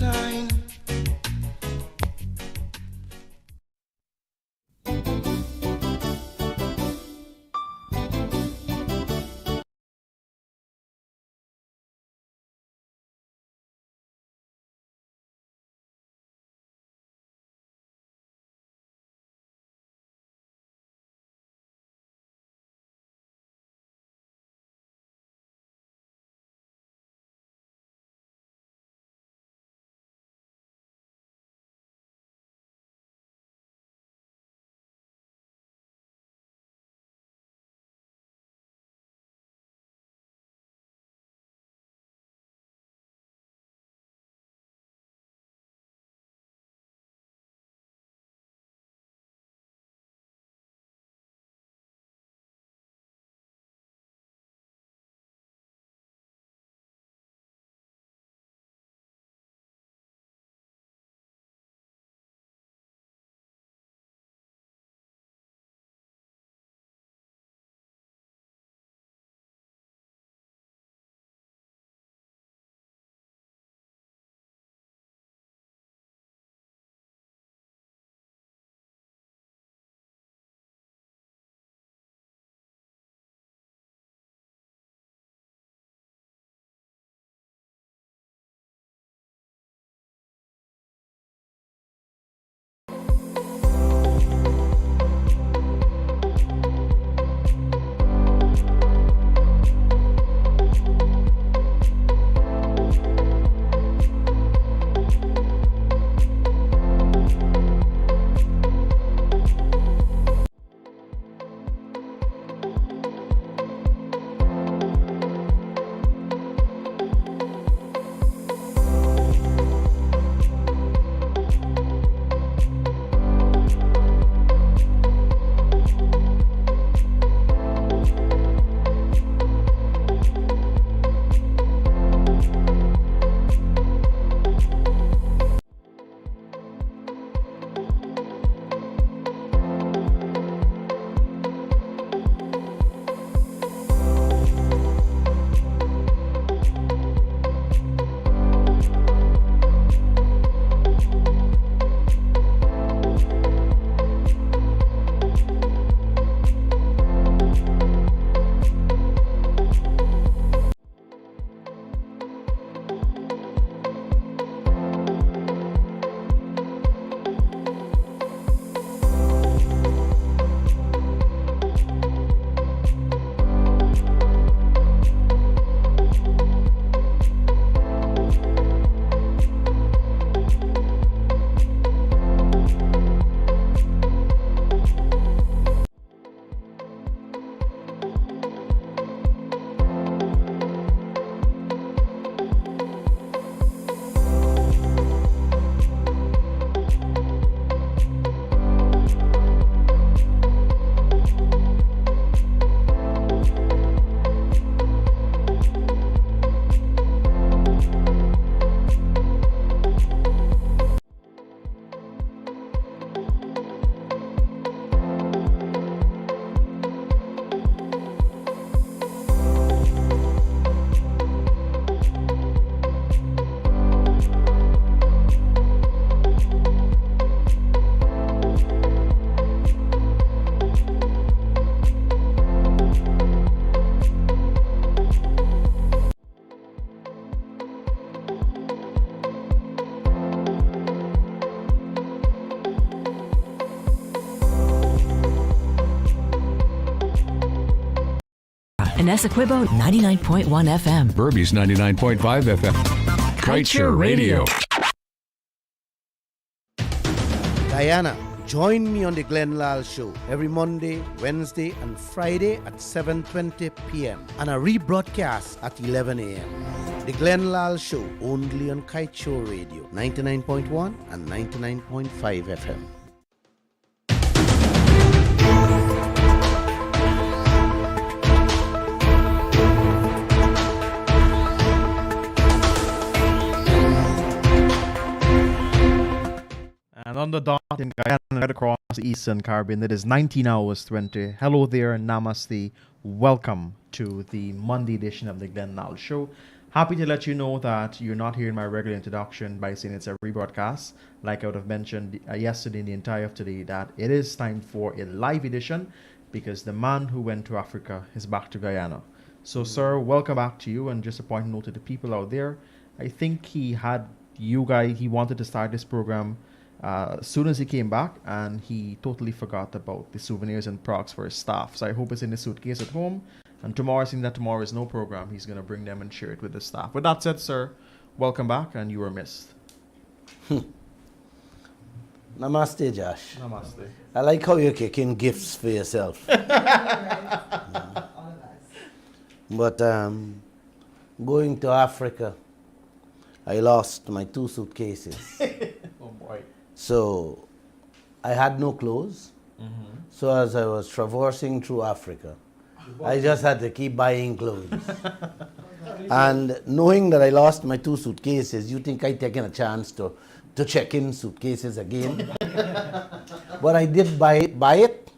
sign. and Essequibo 99.1 FM. Burby's 99.5 FM. Kaieteur Radio. Diana, join me on the Lall Show every Monday, Wednesday, and Friday at 7:20 p.m. and a rebroadcast at 11 a.m. The Lall Show only on Kaieteur Radio 99.1 and 99.5 FM. And on the dot in Guyana, right across the Eastern Caribbean, it is 19 hours 20. Hello there, namaste. Welcome to the Monday edition of the Lall Show. Happy to let you know that you're not hearing my regular introduction by saying it's a rebroadcast. Like I would have mentioned yesterday in the entire of today, that it is time for a live edition because the man who went to Africa is back to Guyana. So, sir, welcome back to you. And just a point of note to the people out there, I think he wanted to start this program as soon as he came back, and he totally forgot about the souvenirs and products for his staff. So I hope it's in the suitcase at home. And tomorrow, seeing that tomorrow is no program, he's going to bring them and share it with the staff. With that said, sir, welcome back, and you were missed. Namaste, Josh. Namaste. I like how you're kicking gifts for yourself. But going to Africa, I lost my 2 suitcases. Oh, boy. So I had no clothes. So as I was traversing through Africa, I just had to keep buying clothes. And knowing that I lost my 2 suitcases, you think I'd taken a chance to check in suitcases again? But I did buy it,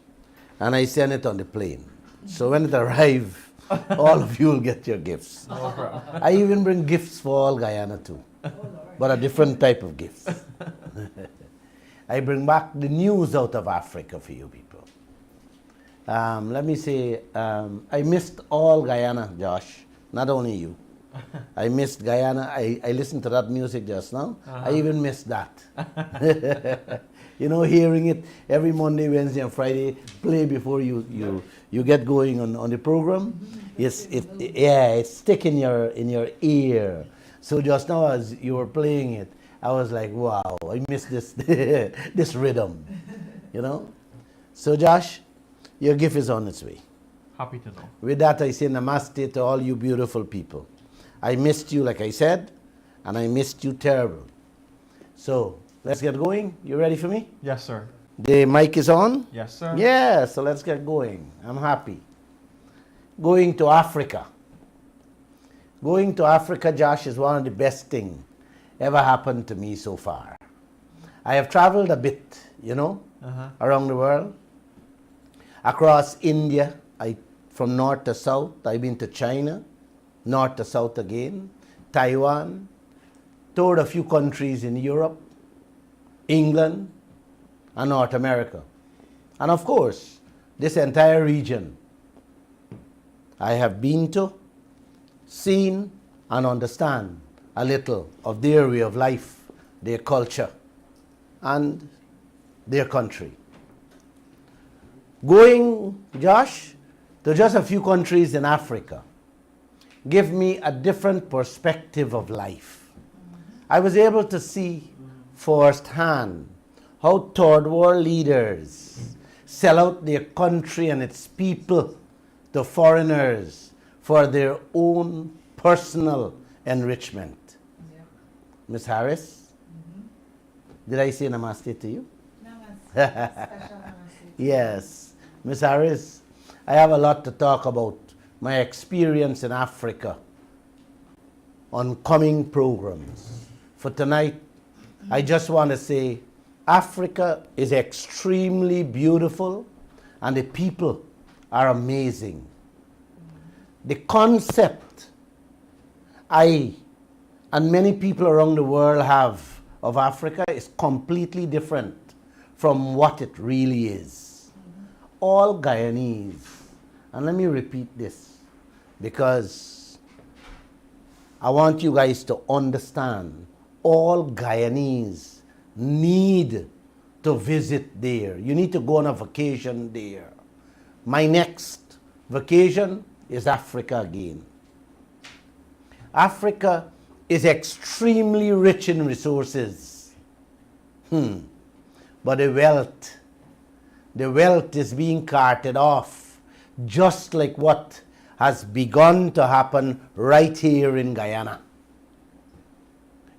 and I sent it on the plane. So when it arrived, all of you will get your gifts. No problem. I even bring gifts for all Guyana too, but a different type of gifts. I bring back the news out of Africa for you people. Let me say, I missed all Guyana, Josh, not only you. I missed Guyana. I listened to that music just now. I even missed that. You know, hearing it every Monday, Wednesday, and Friday, play before you get going on the program. Yes, it's stick in your ear. So just now as you were playing it, I was like, wow, I missed this this rhythm, you know. So Josh, your gift is on its way. Happy to know. With that, I say namaste to all you beautiful people. I missed you, like I said, and I missed you terrible. So let's get going. You ready for me? Yes, sir. The mic is on? Yes, sir. Yeah, so let's get going. I'm happy. Going to Africa. Going to Africa, Josh, is one of the best things ever happened to me so far. I have traveled a bit, you know, around the world. Across India, from north to south. I've been to China, north to south again, Taiwan, toured a few countries in Europe, England, and North America. And of course, this entire region I have been to, seen, and understand a little of their way of life, their culture, and their country. Going, Josh, to just a few countries in Africa give me a different perspective of life. I was able to see firsthand how third world leaders sell out their country and its people to foreigners for their own personal enrichment. Miss Harris, did I say namaste to you? Namaste. Special namaste. Yes. Miss Harris, I have a lot to talk about my experience in Africa on coming programs. For tonight, I just want to say Africa is extremely beautiful and the people are amazing. The concept I and many people around the world have of Africa is completely different from what it really is. All Guyanese, and let me repeat this because I want you guys to understand, all Guyanese need to visit there. You need to go on a vacation there. My next vacation is Africa again. Africa is extremely rich in resources. But the wealth is being carted off, just like what has begun to happen right here in Guyana.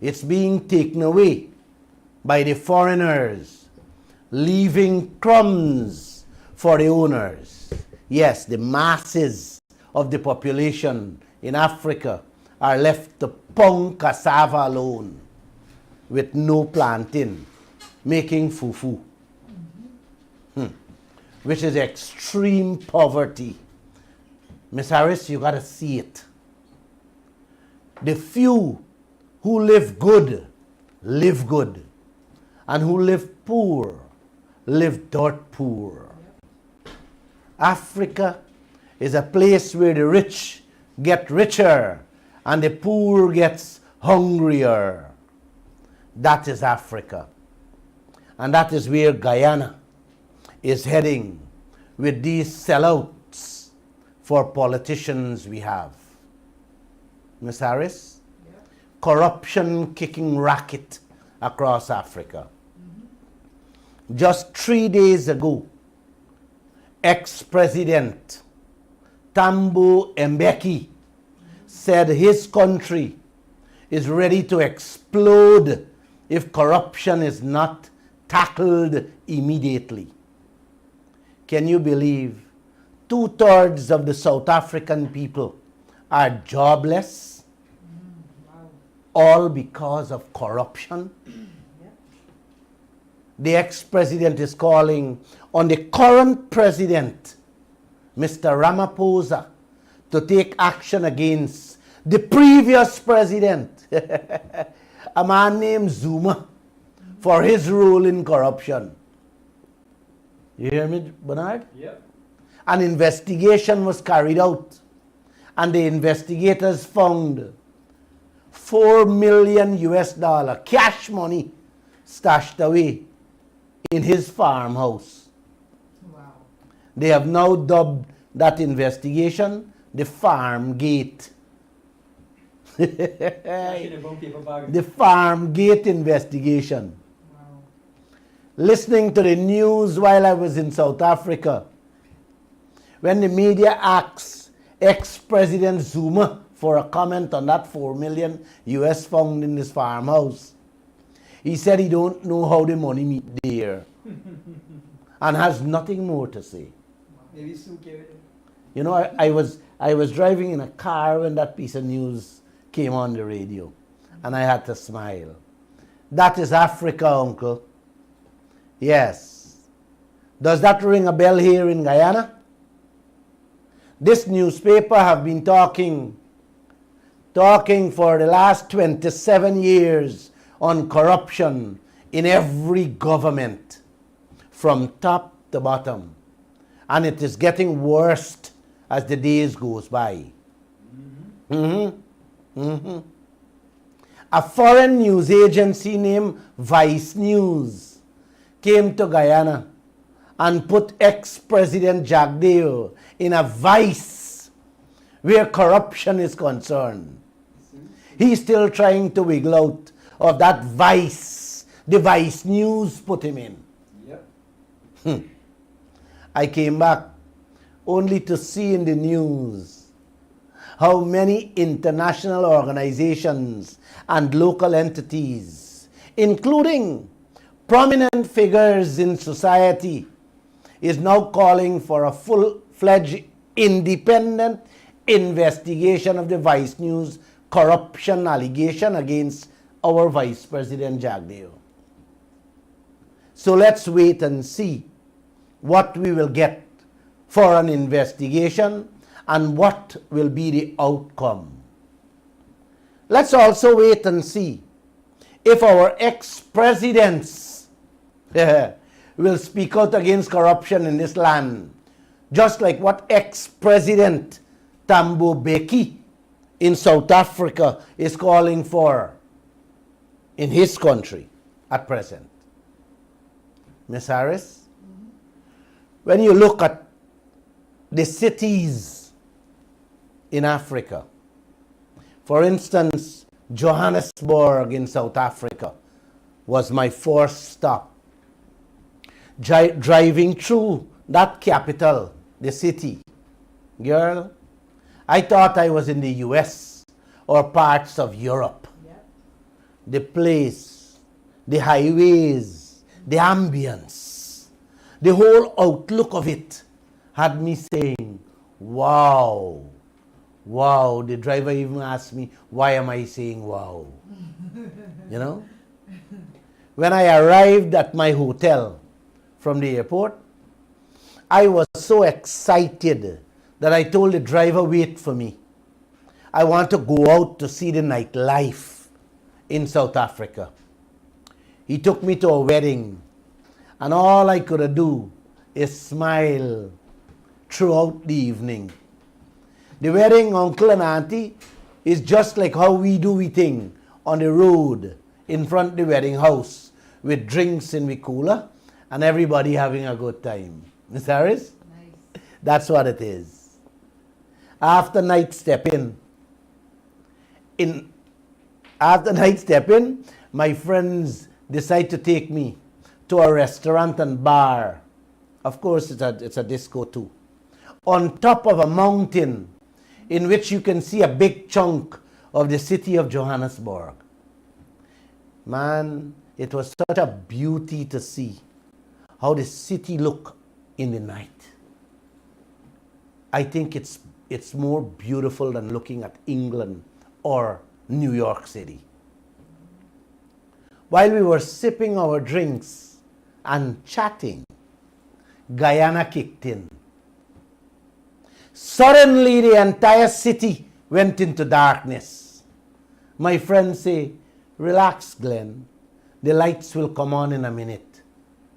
It's being taken away by the foreigners, leaving crumbs for the owners. Yes, the masses of the population in Africa are left to pound cassava alone with no planting, making fufu, which is extreme poverty. Miss Harris, you got to see it. The few who live good, and who live poor, live dirt poor. Africa is a place where the rich get richer and the poor gets hungrier. That is Africa. And that is where Guyana is heading with these sellouts for politicians we have. Ms. Harris? Yep. Corruption kicking racket across Africa. Just 3 days ago, ex-president Thabo Mbeki said his country is ready to explode if corruption is not tackled immediately. Can you believe 2/3 of the South African people are jobless, Wow. all because of corruption? Yep. The ex-president is calling on the current president, Mr. Ramaphosa, to take action against the previous president, a man named Zuma, for his role in corruption. You hear me, Bernard? Yep. An investigation was carried out, and the investigators found $4 million cash money stashed away in his farmhouse. Wow. They have now dubbed that investigation the Farm Gate. The Farm Gate investigation. Wow. Listening to the news while I was in South Africa, when the media asked ex-president Zuma for a comment on that $4 million found in his farmhouse, he said he don't know how the money meet there and has nothing more to say. Maybe Sue gave it. You know, I was driving in a car when that piece of news came on the radio, and I had to smile. That is Africa, uncle. Yes. Does that ring a bell here in Guyana? This newspaper have been talking for the last 27 years on corruption in every government, from top to bottom. And it is getting worse as the days goes by. A foreign news agency named Vice News came to Guyana and put ex-president Jagdeo in a vice where corruption is concerned. He's still trying to wiggle out of that vice the Vice News put him in. Yep. I came back only to see in the news how many international organizations and local entities, including prominent figures in society, is now calling for a full-fledged independent investigation of the Vice News corruption allegation against our Vice President Jagdeo. So let's wait and see what we will get for an investigation and what will be the outcome. Let's also wait and see if our ex-presidents will speak out against corruption in this land, just like what ex-president Thabo Mbeki in South Africa is calling for in his country at present. Ms. Harris, when you look at the cities in Africa, for instance, Johannesburg in South Africa was my first stop. Driving through that capital, the city, girl, I thought I was in the US or parts of Europe. Yep. The place, the highways, the ambience, the whole outlook of it had me saying, wow, wow. The driver even asked me, why am I saying wow? You know? When I arrived at my hotel from the airport, I was so excited that I told the driver, wait for me. I want to go out to see the nightlife in South Africa. He took me to a wedding, and all I could do is smile throughout the evening. The wedding, uncle and auntie, is just like how we do we thing on the road in front of the wedding house with drinks in the cooler and everybody having a good time. Miss Harris? Nice. That's what it is. After night step in, my friends decide to take me to a restaurant and bar. Of course, it's a disco too. On top of a mountain in which you can see a big chunk of the city of Johannesburg. Man, it was such a beauty to see how the city looked in the night. I think it's more beautiful than looking at England or New York City. While we were sipping our drinks and chatting, Guyana kicked in. Suddenly, the entire city went into darkness. My friends say, relax, Glenn. The lights will come on in a minute.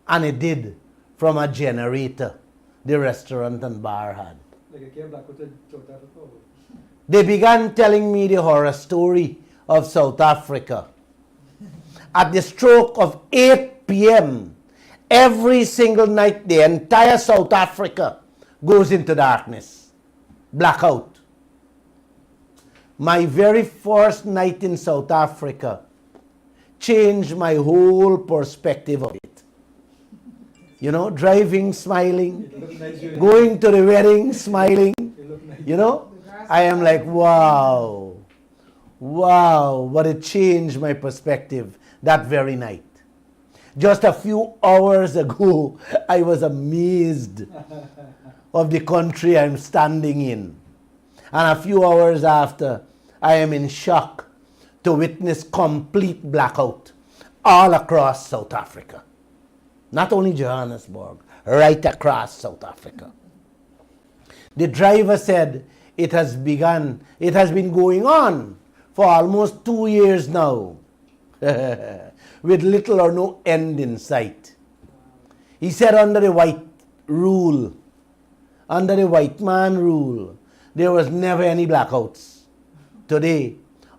And it did, from a generator the restaurant and bar had. Like a came back with a South Africa. They began telling me the horror story of South Africa. At the stroke of 8 p.m., every single night, the entire South Africa goes into darkness. Blackout. My very first night in South Africa changed my whole perspective of it. You know, driving, smiling, going to the wedding, smiling. You know, I am like, wow, but it changed my perspective that very night. Just a few hours ago, I was amazed of the country I'm standing in. And a few hours after, I am in shock to witness complete blackout all across South Africa. Not only Johannesburg, right across South Africa. The driver said it has been going on for almost 2 years now, with little or no end in sight. He said under the white rule, under the white man rule, there was never any blackouts. Today,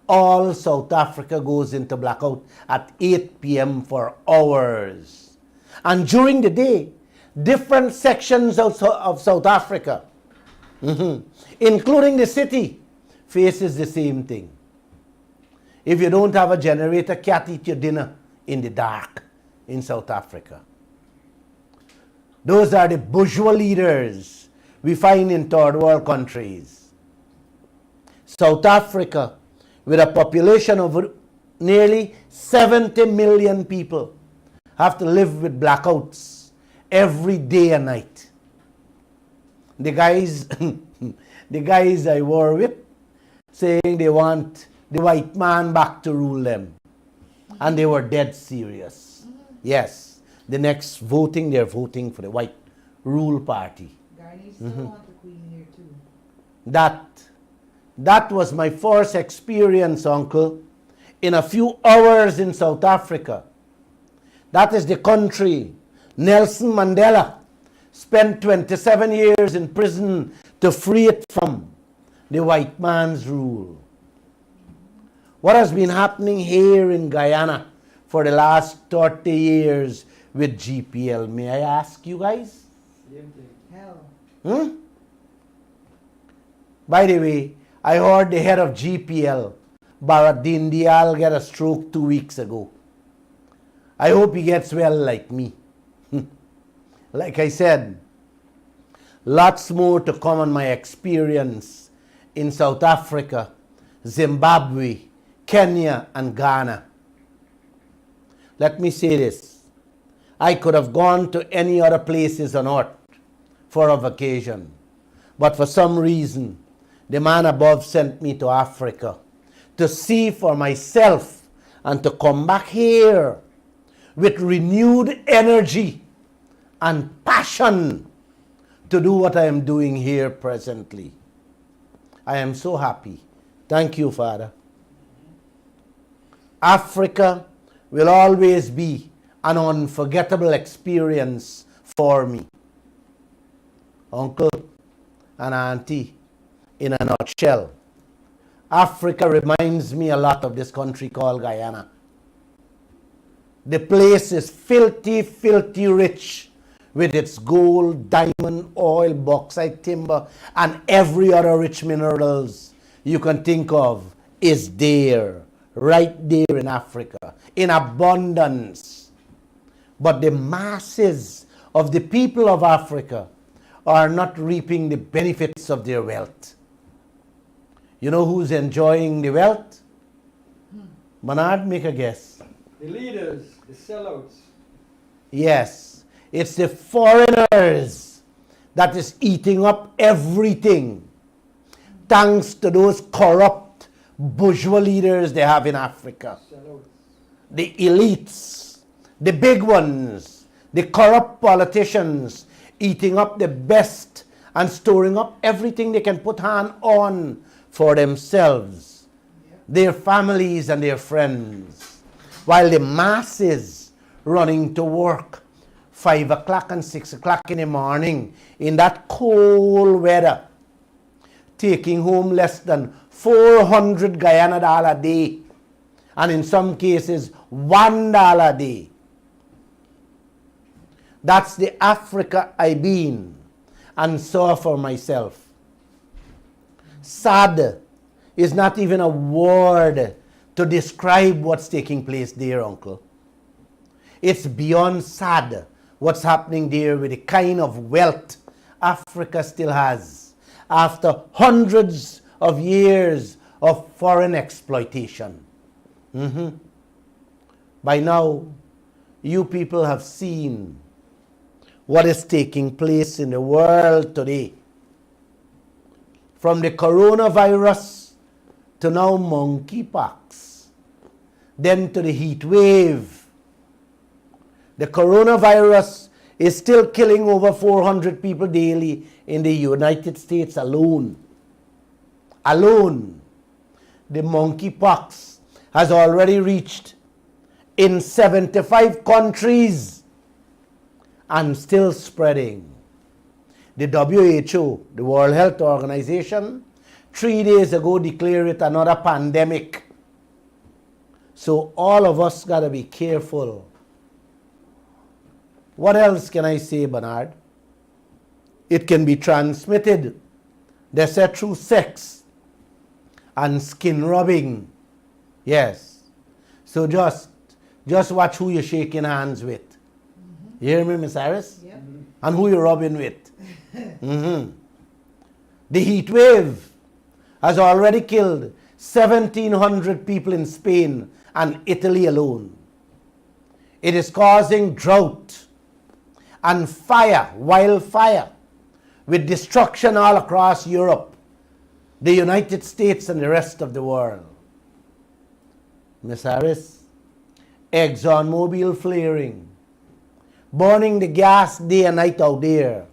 all South Africa goes into blackout at 8 p.m. for hours. And during the day, different sections of South Africa, including the city, faces the same thing. If you don't have a generator, can't eat your dinner in the dark in South Africa. Those are the bourgeois leaders we find in third world countries. South Africa, with a population of nearly 70 million people, have to live with blackouts every day and night. The guys I were with saying they want the white man back to rule them. And they were dead serious. Yes, the next voting, they're voting for the white rule party. Guyanese still want the queen here too. That was my first experience, uncle, in a few hours in South Africa. That is the country Nelson Mandela spent 27 years in prison to free it from the white man's rule. What has been happening here in Guyana for the last 30 years with GPL? May I ask you guys? Same thing. Hell. By the way, I heard the head of GPL, Bharat Dial, get a stroke 2 weeks ago. I hope he gets well like me. Like I said, lots more to come on my experience in South Africa, Zimbabwe, Kenya, and Ghana. Let me say this. I could have gone to any other places on earth for a vacation. But for some reason, the man above sent me to Africa to see for myself and to come back here with renewed energy and passion to do what I am doing here presently. I am so happy Thank you, Father. Africa will always be an unforgettable experience for me. Uncle and Auntie, in a nutshell, Africa reminds me a lot of this country called Guyana. The place is filthy, filthy rich with its gold, diamond, oil, bauxite, timber, and every other rich minerals you can think of is there, right there in Africa, in abundance. But the masses of the people of Africa are not reaping the benefits of their wealth. You know who's enjoying the wealth? Bernard, make a guess. The leaders, the sellouts. Yes, it's the foreigners that is eating up everything, thanks to those corrupt bourgeois leaders they have in Africa. Sellouts. The elites, the big ones, the corrupt politicians eating up the best and storing up everything they can put hand on for themselves, their families and their friends, while the masses running to work 5 o'clock and 6 o'clock in the morning in that cold weather, taking home less than 400 Guyana dollar a day, and in some cases $1 a day. That's the Africa I've been and saw for myself. Sad is not even a word to describe what's taking place there, Uncle. It's beyond sad what's happening there with the kind of wealth Africa still has after hundreds of years of foreign exploitation. By now, you people have seen what is taking place in the world today. From the coronavirus to now monkeypox, then to the heat wave. The coronavirus is still killing over 400 people daily in the United States alone. The monkeypox has already reached in 75 countries and still spreading. The WHO, the World Health Organization, 3 days ago declared it another pandemic. So all of us got to be careful. What else can I say, Bernard? It can be transmitted, they said, through sex and skin rubbing. Yes. So just watch who you're shaking hands with. You hear me, Miss Harris? Yep. And who you're rubbing with. The heat wave has already killed 1,700 people in Spain and Italy alone. It is causing drought and fire, wildfire, with destruction all across Europe, the United States, and the rest of the world. Miss Harris, ExxonMobil flaring, burning the gas day and night out there,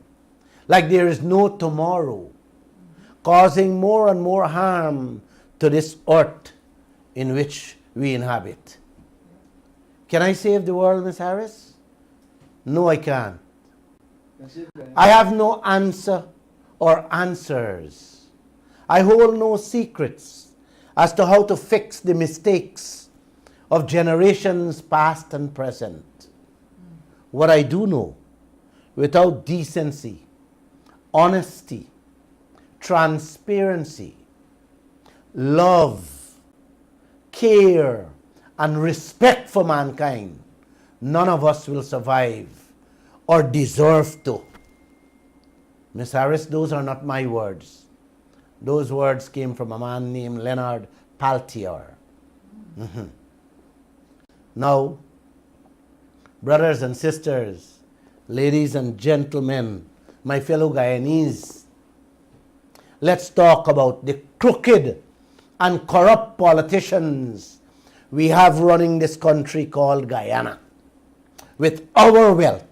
like there is no tomorrow, causing more and more harm to this earth in which we inhabit. Can I save the world, Miss Harris? No, I can't. That's it, man. I have no answer or answers. I hold no secrets as to how to fix the mistakes of generations past and present. What I do know, without decency, honesty, transparency, love, care, and respect for mankind, none of us will survive or deserve to. Miss Harris, those are not my words. Those words came from a man named Leonard Kaieteur. Now, brothers and sisters, ladies and gentlemen, my fellow Guyanese, let's talk about the crooked and corrupt politicians we have running this country called Guyana, with our wealth,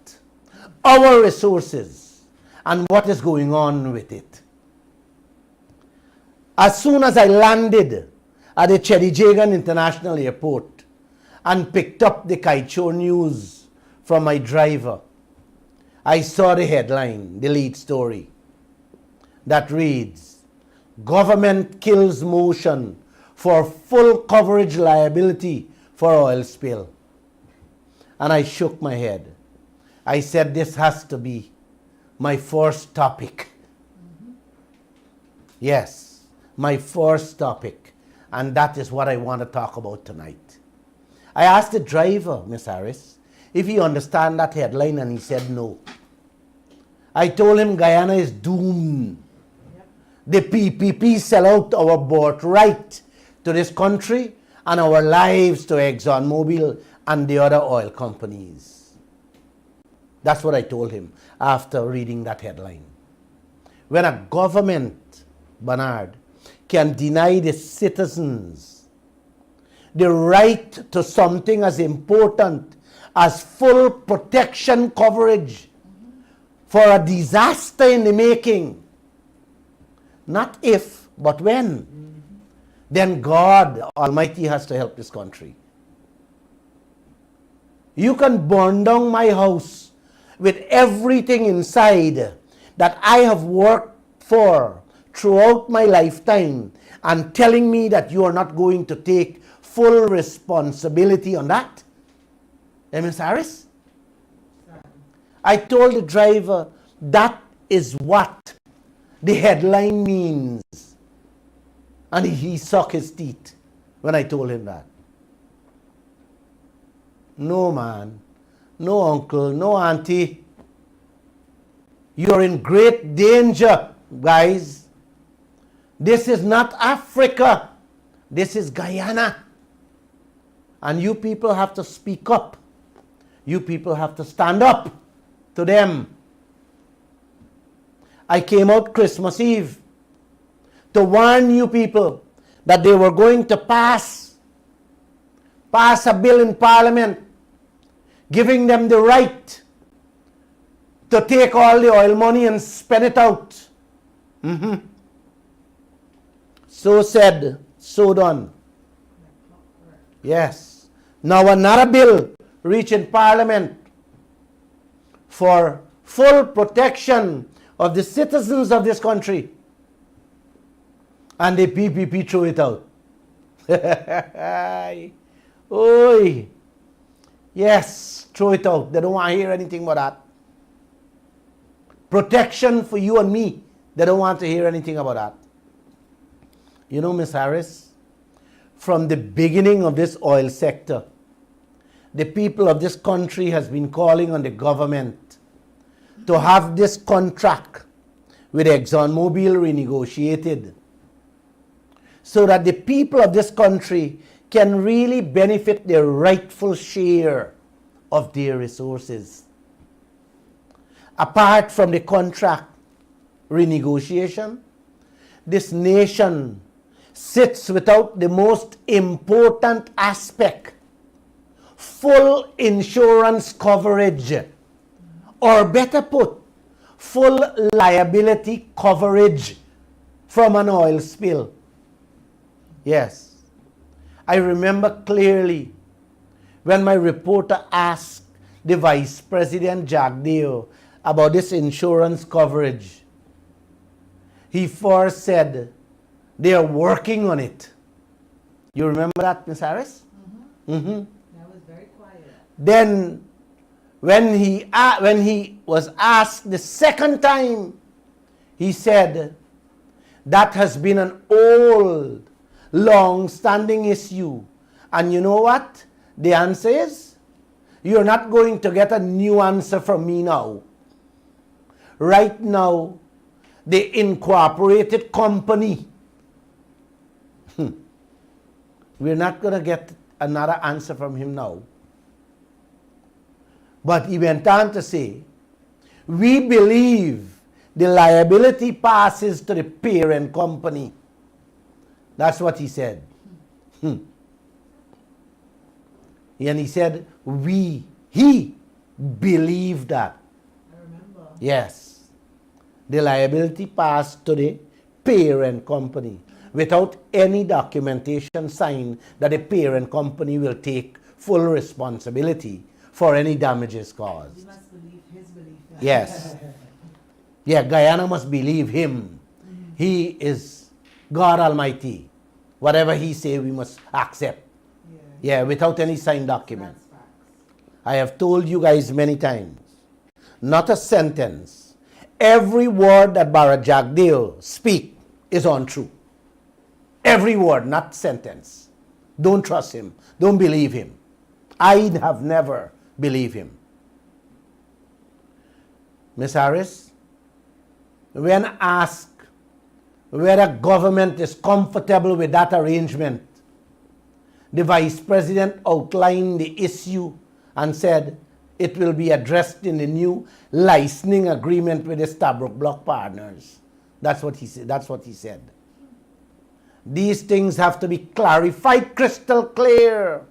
our resources, and what is going on with it. As soon as I landed at the Chedijagan International Airport and picked up the Kaieteur news from my driver, I saw the headline, the lead story, that reads, "Government kills motion for full coverage liability for oil spill." And I shook my head. I said, this has to be my first topic. Yes, my first topic. And that is what I want to talk about tonight. I asked the driver, Miss Harris, if he understand that headline, and he said no. I told him Guyana is doomed. The PPP sell out our birthright to this country and our lives to ExxonMobil and the other oil companies. That's what I told him after reading that headline. When a government, Bernard, can deny the citizens the right to something as important as full protection coverage for a disaster in the making, not if, but when, then God Almighty has to help this country. You can burn down my house with everything inside that I have worked for throughout my lifetime and telling me that you are not going to take full responsibility on that? Ms. Harris? I told the driver that is what the headline means. And he sucked his teeth when I told him that. No, man. No, uncle. No, auntie. You're in great danger, guys. This is not Africa. This is Guyana. And you people have to speak up. You people have to stand up to them. I came out Christmas Eve to warn you people that they were going to pass a bill in Parliament giving them the right to take all the oil money and spend it out. So said, so done. Yes. Now another bill reaching Parliament for full protection of the citizens of this country. And the PPP threw it out. Oi. Yes, throw it out. They don't want to hear anything about that. Protection for you and me. They don't want to hear anything about that. You know, Miss Harris, from the beginning of this oil sector, the people of this country has been calling on the government to have this contract with ExxonMobil renegotiated so that the people of this country can really benefit their rightful share of their resources. Apart from the contract renegotiation, this nation sits without the most important aspect, full insurance coverage, or better put, full liability coverage from an oil spill. Yes. I remember clearly when my reporter asked the Vice President Jagdeo about this insurance coverage. He first said they are working on it. You remember that, Ms. Harris? That was very quiet. Then when he was asked the second time, he said that has been an old, long-standing issue. And you know what? The answer is, you're not going to get a new answer from me now. Right now, the incorporated company, we're not going to get another answer from him now. But he went on to say, we believe the liability passes to the parent company. That's what he said. And he said, he believed that. I remember. Yes. The liability passed to the parent company. without any documentation signed that the parent company will take full responsibility for any damages caused. You must believe his belief. Yes. Yeah, Guyana must believe him. He is God Almighty. Whatever he say, we must accept. Yeah, without any signed document. That's facts. I have told you guys many times, not a sentence. Every word that Barra Jagdeo speak is untrue. Every word, not sentence. Don't trust him. Don't believe him. I have never believed him. Ms. Harris, when asked whether government is comfortable with that arrangement, the Vice President outlined the issue and said it will be addressed in the new licensing agreement with the Stabroek Block partners. That's what he said. That's what he said. These things have to be clarified crystal clear.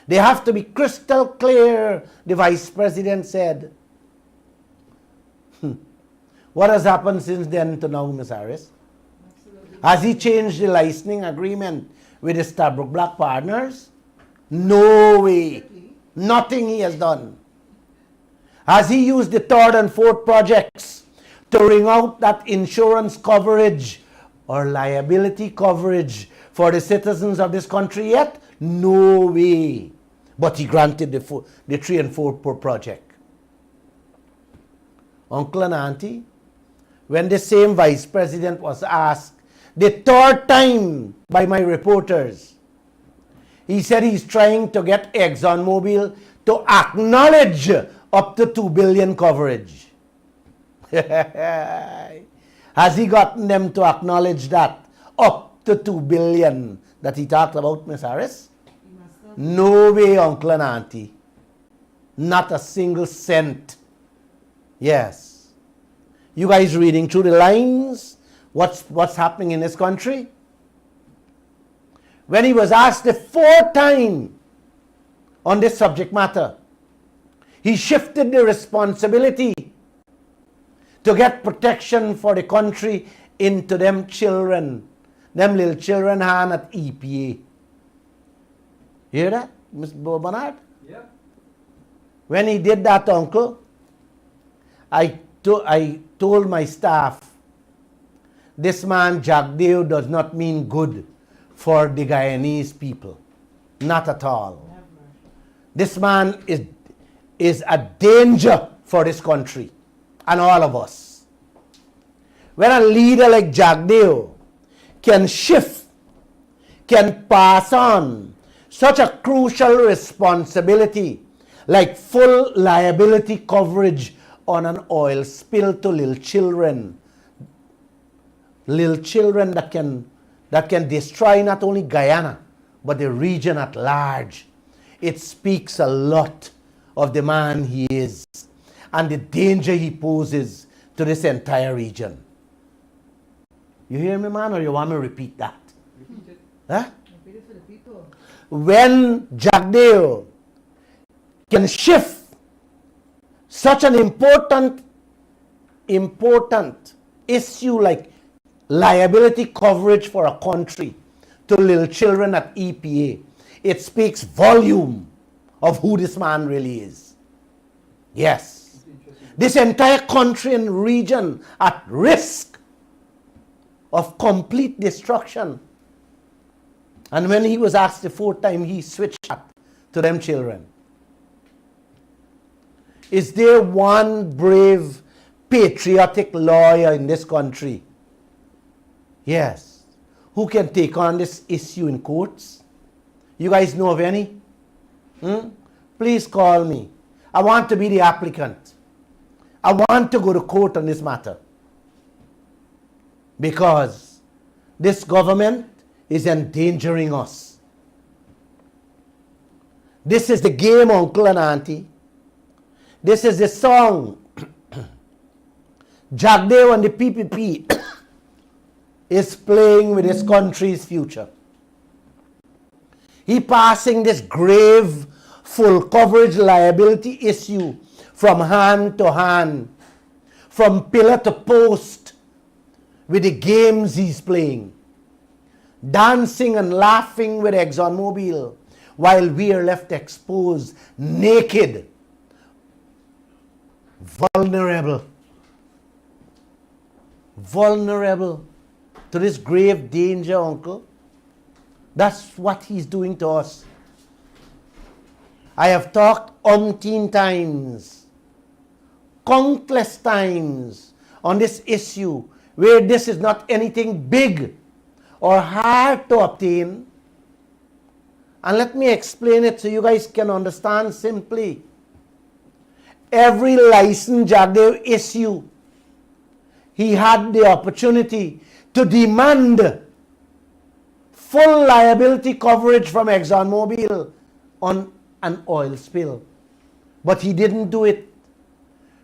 They have to be crystal clear, the Vice President said. What has happened since then to now, Ms. Harris? Absolutely. Has he changed the licensing agreement with the Stabroek Black partners? No way. Nothing he has done. Has he used the third and fourth projects to wring out that insurance coverage or liability coverage for the citizens of this country yet? No way. But he granted the 3 and 4 project. Uncle and Auntie, when the same Vice President was asked the third time by my reporters, he said he's trying to get ExxonMobil to acknowledge up to 2 billion coverage. Has he gotten them to acknowledge that up to 2 billion that he talked about, Ms. Harris? You must not. No way, Uncle and Auntie. Not a single cent. Yes. You guys reading through the lines? What's happening in this country? When he was asked the 4th time on this subject matter, he shifted the responsibility to get protection for the country into them children, them little children hand at EPA. You hear that, Mr. Bernard? Yep. When he did that, Uncle, I told my staff, this man Jagdeo does not mean good for the Guyanese people. Not at all. Never. This man is a danger for this country and all of us. When a leader like Jagdeo can shift, can pass on such a crucial responsibility like full liability coverage on an oil spill to little children that can destroy not only Guyana but the region at large. It speaks a lot of the man he is and the danger he poses to this entire region. You hear me, man, or you want me to repeat that? Repeat it. Huh? Repeat it for the people. When Jagdeo can shift such an important issue like liability coverage for a country to little children at EPA, it speaks volume of who this man really is. Yes. This entire country and region at risk of complete destruction. And when he was asked the 4th time, he switched that to them children. Is there one brave, patriotic lawyer in this country? Yes. Who can take on this issue in courts? You guys know of any? Please call me. I want to be the applicant. I want to go to court on this matter. Because this government is endangering us. This is the game, Uncle and Auntie. This is the song. Jagdeo and the PPP is playing with this country's future. He passing this grave full coverage liability issue from hand to hand, from pillar to post with the games he's playing. dancing and laughing with ExxonMobil, while we are left exposed, naked, vulnerable to this grave danger, uncle. That's what he's doing to us. I have talked umpteen times, countless times on this issue where this is not anything big or hard to obtain. And let me explain it so you guys can understand simply. Every license Jagdev issue, he had the opportunity to demand full liability coverage from ExxonMobil on an oil spill. But he didn't do it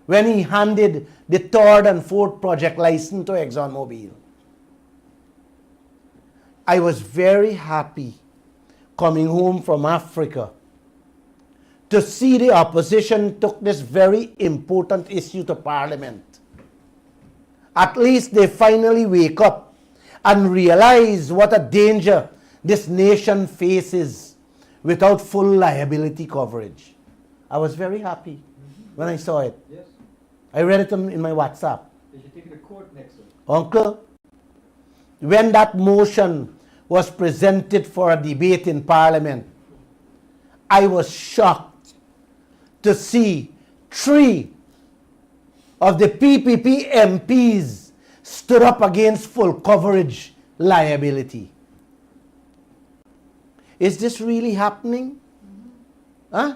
when he handed the third and fourth project license to ExxonMobil. I was very happy coming home from Africa to see the opposition took this very important issue to Parliament. At least they finally wake up and realize what a danger this nation faces without full liability coverage. I was very happy when I saw it. Yes. I read it in my WhatsApp. They should take it to court next week. Uncle, when that motion was presented for a debate in Parliament, I was shocked to see 3 of the PPP MPs stood up against full coverage liability. Is this really happening? Huh?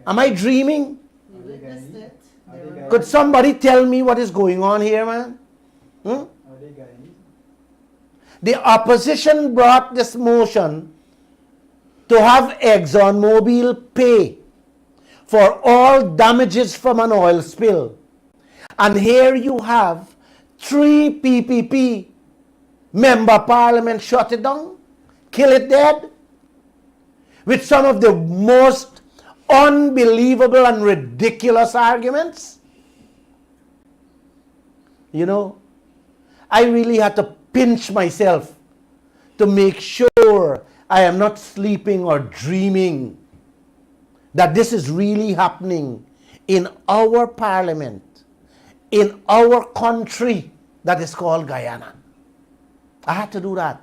Am I dreaming? You witnessed it. Are They they were- guys? Could somebody tell me what is going on here, man? Are they Guyanese? The opposition brought this motion to have ExxonMobil pay for all damages from an oil spill. And here you have 3 PPP member parliament shut it down, kill it dead, with some of the most unbelievable and ridiculous arguments. You know, I really had to pinch myself to make sure I am not sleeping or dreaming that this is really happening in our parliament, in our country that is called Guyana. I had to do that.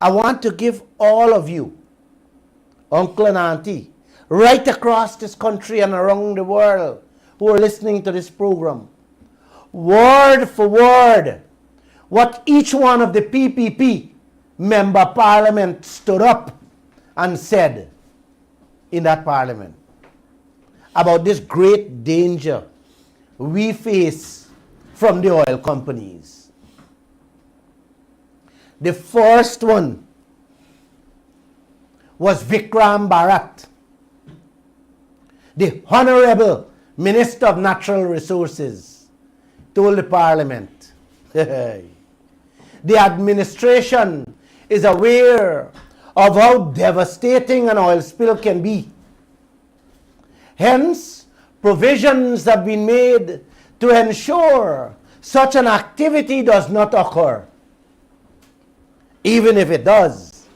I want to give all of you, uncle and auntie, right across this country and around the world who are listening to this program, word for word, what each one of the PPP member parliament stood up and said in that parliament about this great danger we face from the oil companies. The first one was Vikram Bharat, the Honorable Minister of Natural Resources, told the Parliament, the administration is aware of how devastating an oil spill can be. Hence, provisions have been made to ensure such an activity does not occur. Even if it does,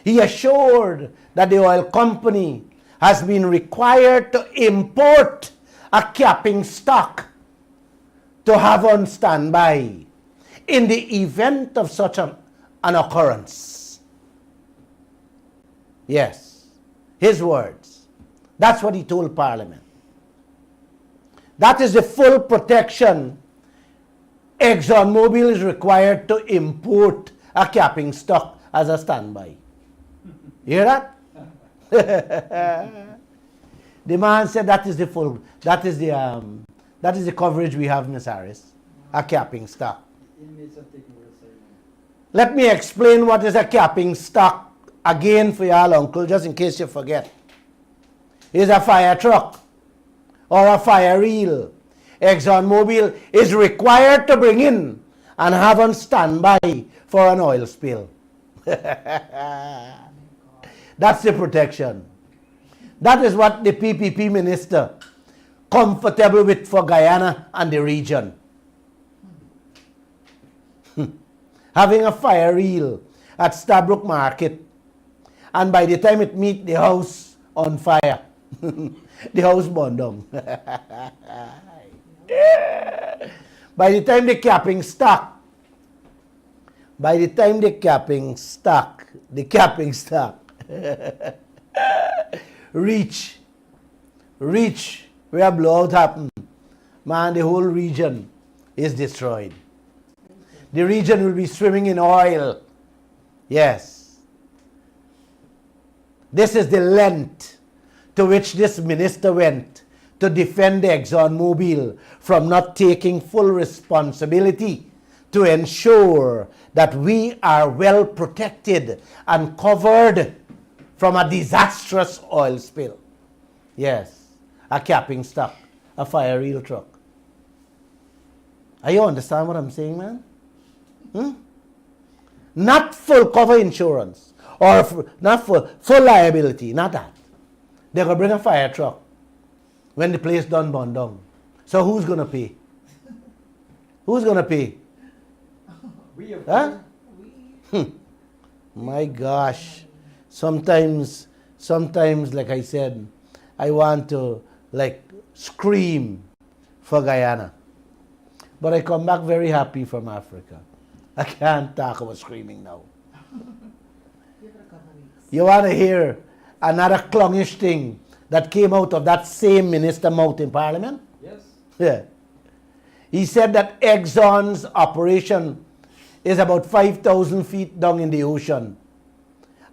he assured that the oil company has been required to import a capping stock to have on standby in the event of such an occurrence. Yes, his words. That's what he told Parliament. That is the full protection ExxonMobil is required to import a capping stock as a standby. You hear that? The man said that is the full, that is the coverage we have, Ms. Harris, a capping stock. Inmates are taking real assignment. Let me explain what is a capping stock again for y'all, uncle, just in case you forget. It's a fire truck or a fire reel. ExxonMobil is required to bring in and have on standby for an oil spill. That's the protection. That is what the PPP minister comfortable with for Guyana and the region. having a fire reel at Stabrook Market, and by the time it meet the house on fire, the house burned down. By the time the capping stuck, reach where blowout happened, man, the whole region is destroyed. The region will be swimming in oil. Yes. This is the length to which this minister went to defend the ExxonMobil from not taking full responsibility to ensure that we are well protected and covered from a disastrous oil spill. Yes, a capping stock, a fire reel truck. Are you understand what I'm saying, man? Not full cover insurance or not full liability, not that. They're going to bring a fire truck when the place done burn down. So who's going to pay? Who's going to pay? We of Huh? course. My gosh. Sometimes, like I said, I want to like scream for Guyana. But I come back very happy from Africa. I can't talk about screaming now. Give it a couple weeks. You want to hear another clongish thing that came out of that same minister mouth in Parliament? Yes. Yeah. He said that Exxon's operation is about 5,000 feet down in the ocean.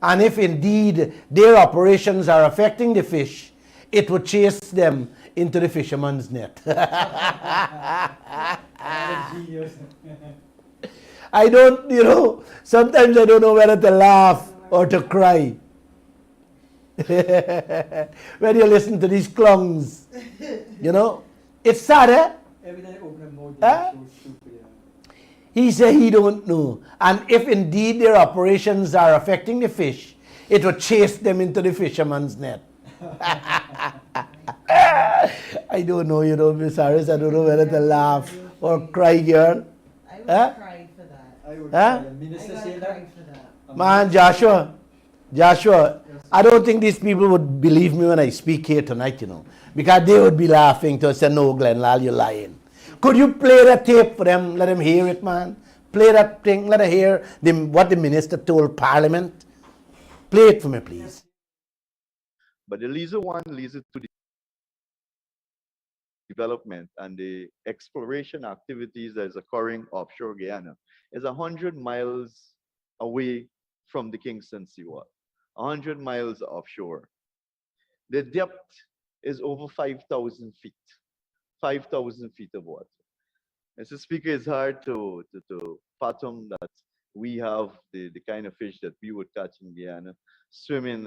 And if indeed their operations are affecting the fish, it would chase them into the fisherman's net. Genius. I don't, sometimes I don't know whether to laugh or to cry. When you listen to these clowns, it's sad, eh? Every time I open a mouth, Huh? it's so stupid. He said he don't know. And if indeed their operations are affecting the fish, it will chase them into the fisherman's net. I don't know, Miss Harris. I don't know whether to laugh or cry, girl. I would Huh? cry for that. I would Huh? try. A minister I say would that. cry for that. Man, Joshua, I don't think these people would believe me when I speak here tonight, because they would be laughing to say, no, Glenn Lall, you're lying. Could you play that tape for them? Let them hear it, man. Play that thing. Let them hear what the minister told Parliament. Play it for me, please. But the Liza 1 leads it to the development and the exploration activities that is occurring offshore Guyana is 100 miles away from the Kingston seawall, 100 miles offshore. The depth is over 5,000 feet, 5,000 feet of water. Mr. Speaker, it's hard to fathom that we have the kind of fish that we would catch in Guyana, swimming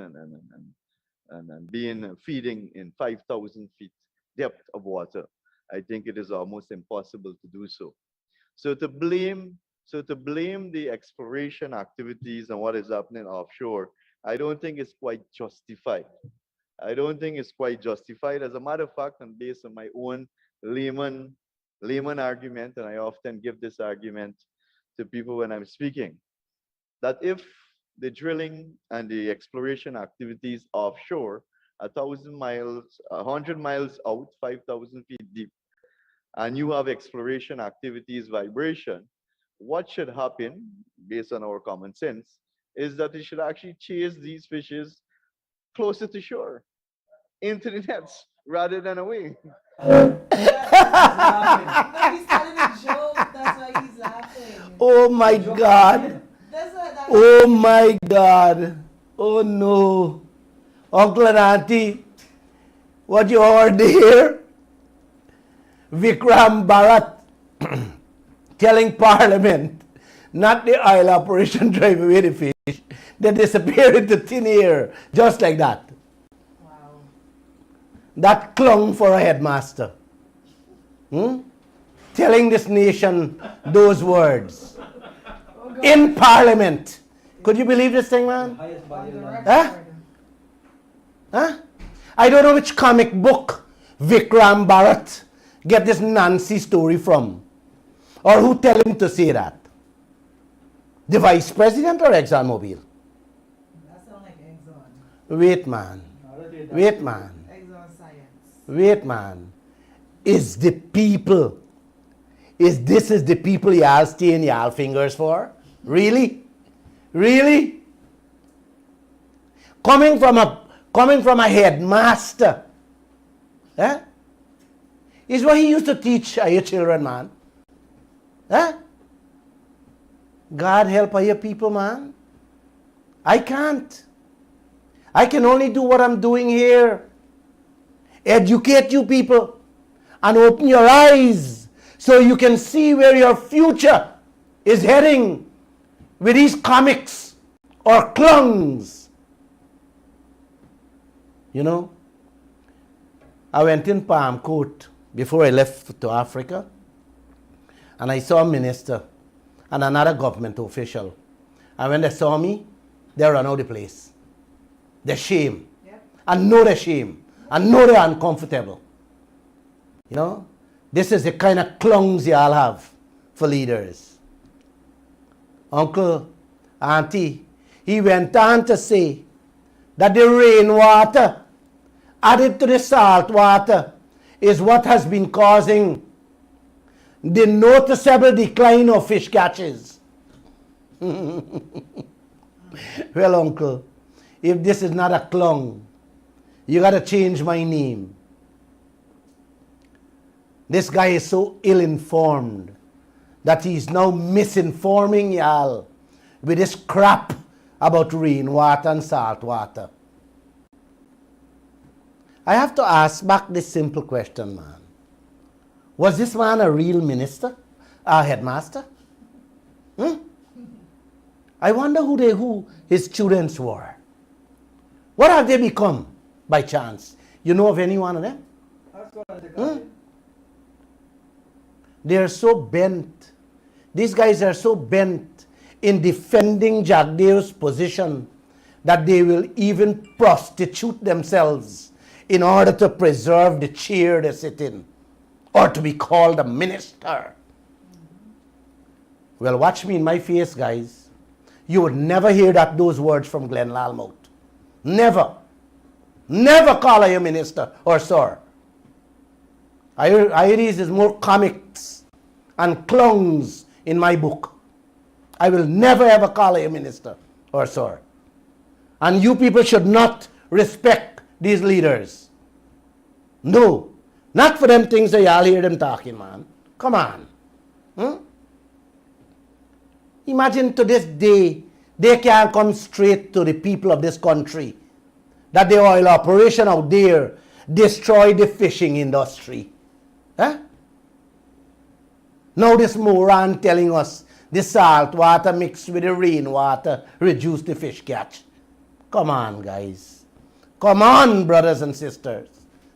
and feeding in 5,000 feet depth of water. I think it is almost impossible to do so. So to blame the exploration activities and what is happening offshore, I don't think it's quite justified. I don't think it's quite justified. As a matter of fact, and based on my own layman argument, and I often give this argument to people when I'm speaking, that if the drilling and the exploration activities offshore, 1,000 miles, 100 miles out, 5,000 feet deep, and you have exploration activities, vibration, what should happen, based on our common sense, is that it should actually chase these fishes closer to shore, into the nets, rather than away. No, he's telling a joke. That's why he's laughing. Oh, my God. That's Oh, my God. Oh, no. Uncle and Auntie, what you already hear? Vikram Bharat telling Parliament not the oil operation drive away the fish. They disappear into thin air, just like that. Wow. That clung for a headmaster. Telling this nation those words. In Parliament. Could you believe this thing, man? Highest On body the of land. record. Huh? I don't know which comic book Vikram Bharat get this Nancy story from. Or who tell him to say that. The vice president or ExxonMobil? That sounds like Exxon. Wait, man. Wait, man. Exxon Science. Wait, man. Is the people, this is the people y'all stay in y'all fingers for? Really? Really? Coming from a headmaster. Eh? Is what he used to teach your children, man. Eh? God help your people, man. I can't. I can only do what I'm doing here. Educate you people and open your eyes so you can see where your future is heading with these comics or clowns. You know, I went in Palm Court before I left to Africa, and I saw a minister and another government official. And when they saw me, they ran out of the place. They're shame. Yep. And know they're shame. And know they're uncomfortable. You know, this is the kind of clowns y'all have for leaders. Uncle, auntie, he went on to say that the rainwater added to the salt water is what has been causing the noticeable decline of fish catches. Well, uncle, if this is not a clown, you got to change my name. This guy is so ill-informed that he's now misinforming y'all with this crap about rainwater and salt water. I have to ask back this simple question, man. Was this man a real minister? A headmaster? I wonder who his students were. What have they become by chance? You know of any one of them? They are so bent. These guys are so bent in defending Jagdev's position that they will even prostitute themselves in order to preserve the chair they sit in or to be called a minister. Well, watch me in my face, guys. You would never hear those words from Glenn Lall mouth. Never. Never call her a minister or sir. Iris is more comics and clowns in my book. I will never ever call her a minister or sir. And you people should not respect these leaders. No. Not for them things that y'all hear them talking, man. Come on. Imagine to this day, they can't come straight to the people of this country that the oil operation out there destroyed the fishing industry. Huh? Now this moron telling us the salt water mixed with the rainwater reduced the fish catch. Come on, guys. Come on, brothers and sisters.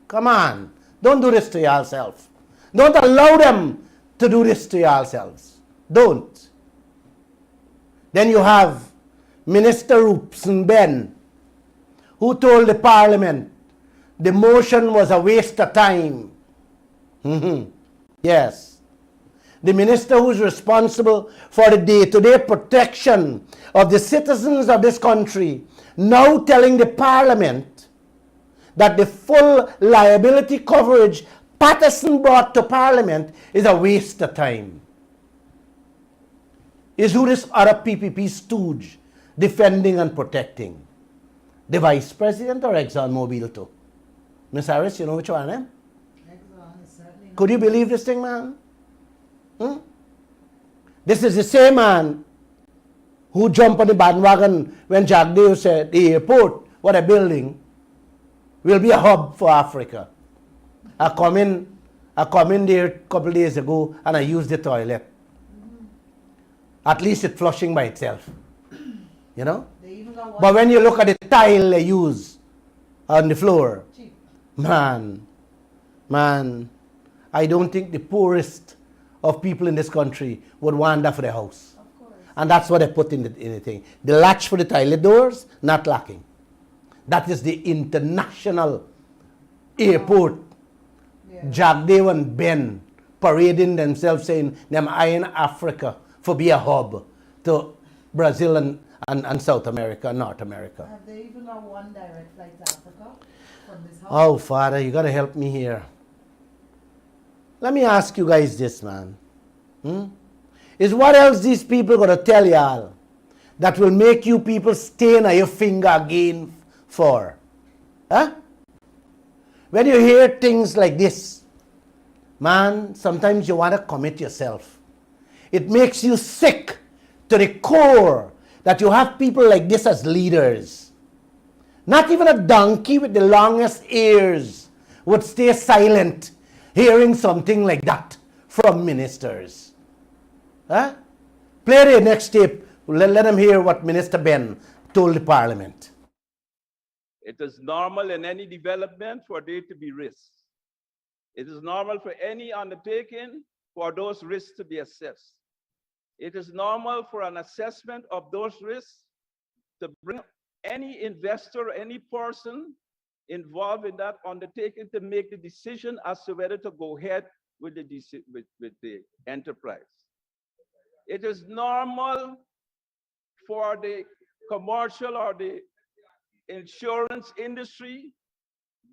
Come on. Don't do this to yourself. Don't allow them to do this to yourselves. Don't. Then you have Minister Roopson Ben, who told the Parliament the motion was a waste of time. Yes. The minister who's responsible for the day-to-day protection of the citizens of this country now telling the Parliament that the full liability coverage Patterson brought to Parliament is a waste of time. Is who this other PPP stooge defending and protecting? The Vice President or ExxonMobil too? Miss Harris, you know which one, eh? Exxon is certainly not. Could you believe this thing, man? This is the same man who jumped on the bandwagon when Jagdev said the airport, what a building, will be a hub for Africa. I come in there a couple days ago and I used the toilet. At least it's flushing by itself. You know? They even got But when you look at the tile they use on the floor, cheap. man, I don't think the poorest of people in this country would want that for their house. Of course. And that's what they put in the thing. The latch for the toilet doors, not lacking. That is the international airport. Yeah. Jagdev and Ben parading themselves saying them eyeing Africa for be a hub to Brazil and South America, North America. Have they even got one direct flight to Africa from this house? Oh, Father, you got to help me here. Let me ask you guys this, man. Is what else these people going to tell y'all that will make you people stain on your finger again for? Huh? When you hear things like this, man, sometimes you want to commit yourself. It makes you sick to the core that you have people like this as leaders. Not even a donkey with the longest ears would stay silent hearing something like that from ministers. Huh? Play the next tape. Let them hear what Minister Ben told the Parliament. It is normal in any development for there to be risks. It is normal for any undertaking for those risks to be assessed. It is normal for an assessment of those risks to bring any investor or any person involved in that undertaking to make the decision as to whether to go ahead with the enterprise. It is normal for the commercial or the insurance industry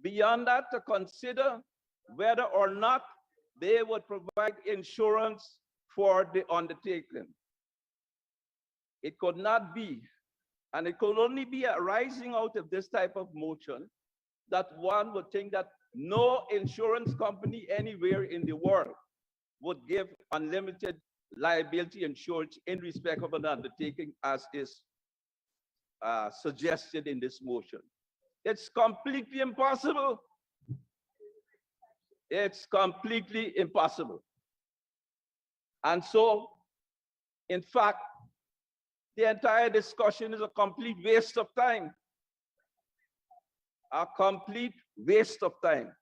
beyond that to consider whether or not they would provide insurance for the undertaking. It could not be, and it could only be arising out of this type of motion, that one would think that no insurance company anywhere in the world would give unlimited liability insurance in respect of an undertaking as is suggested in this motion. It's completely impossible. It's completely impossible. And so, in fact, the entire discussion is a complete waste of time. A complete waste of time.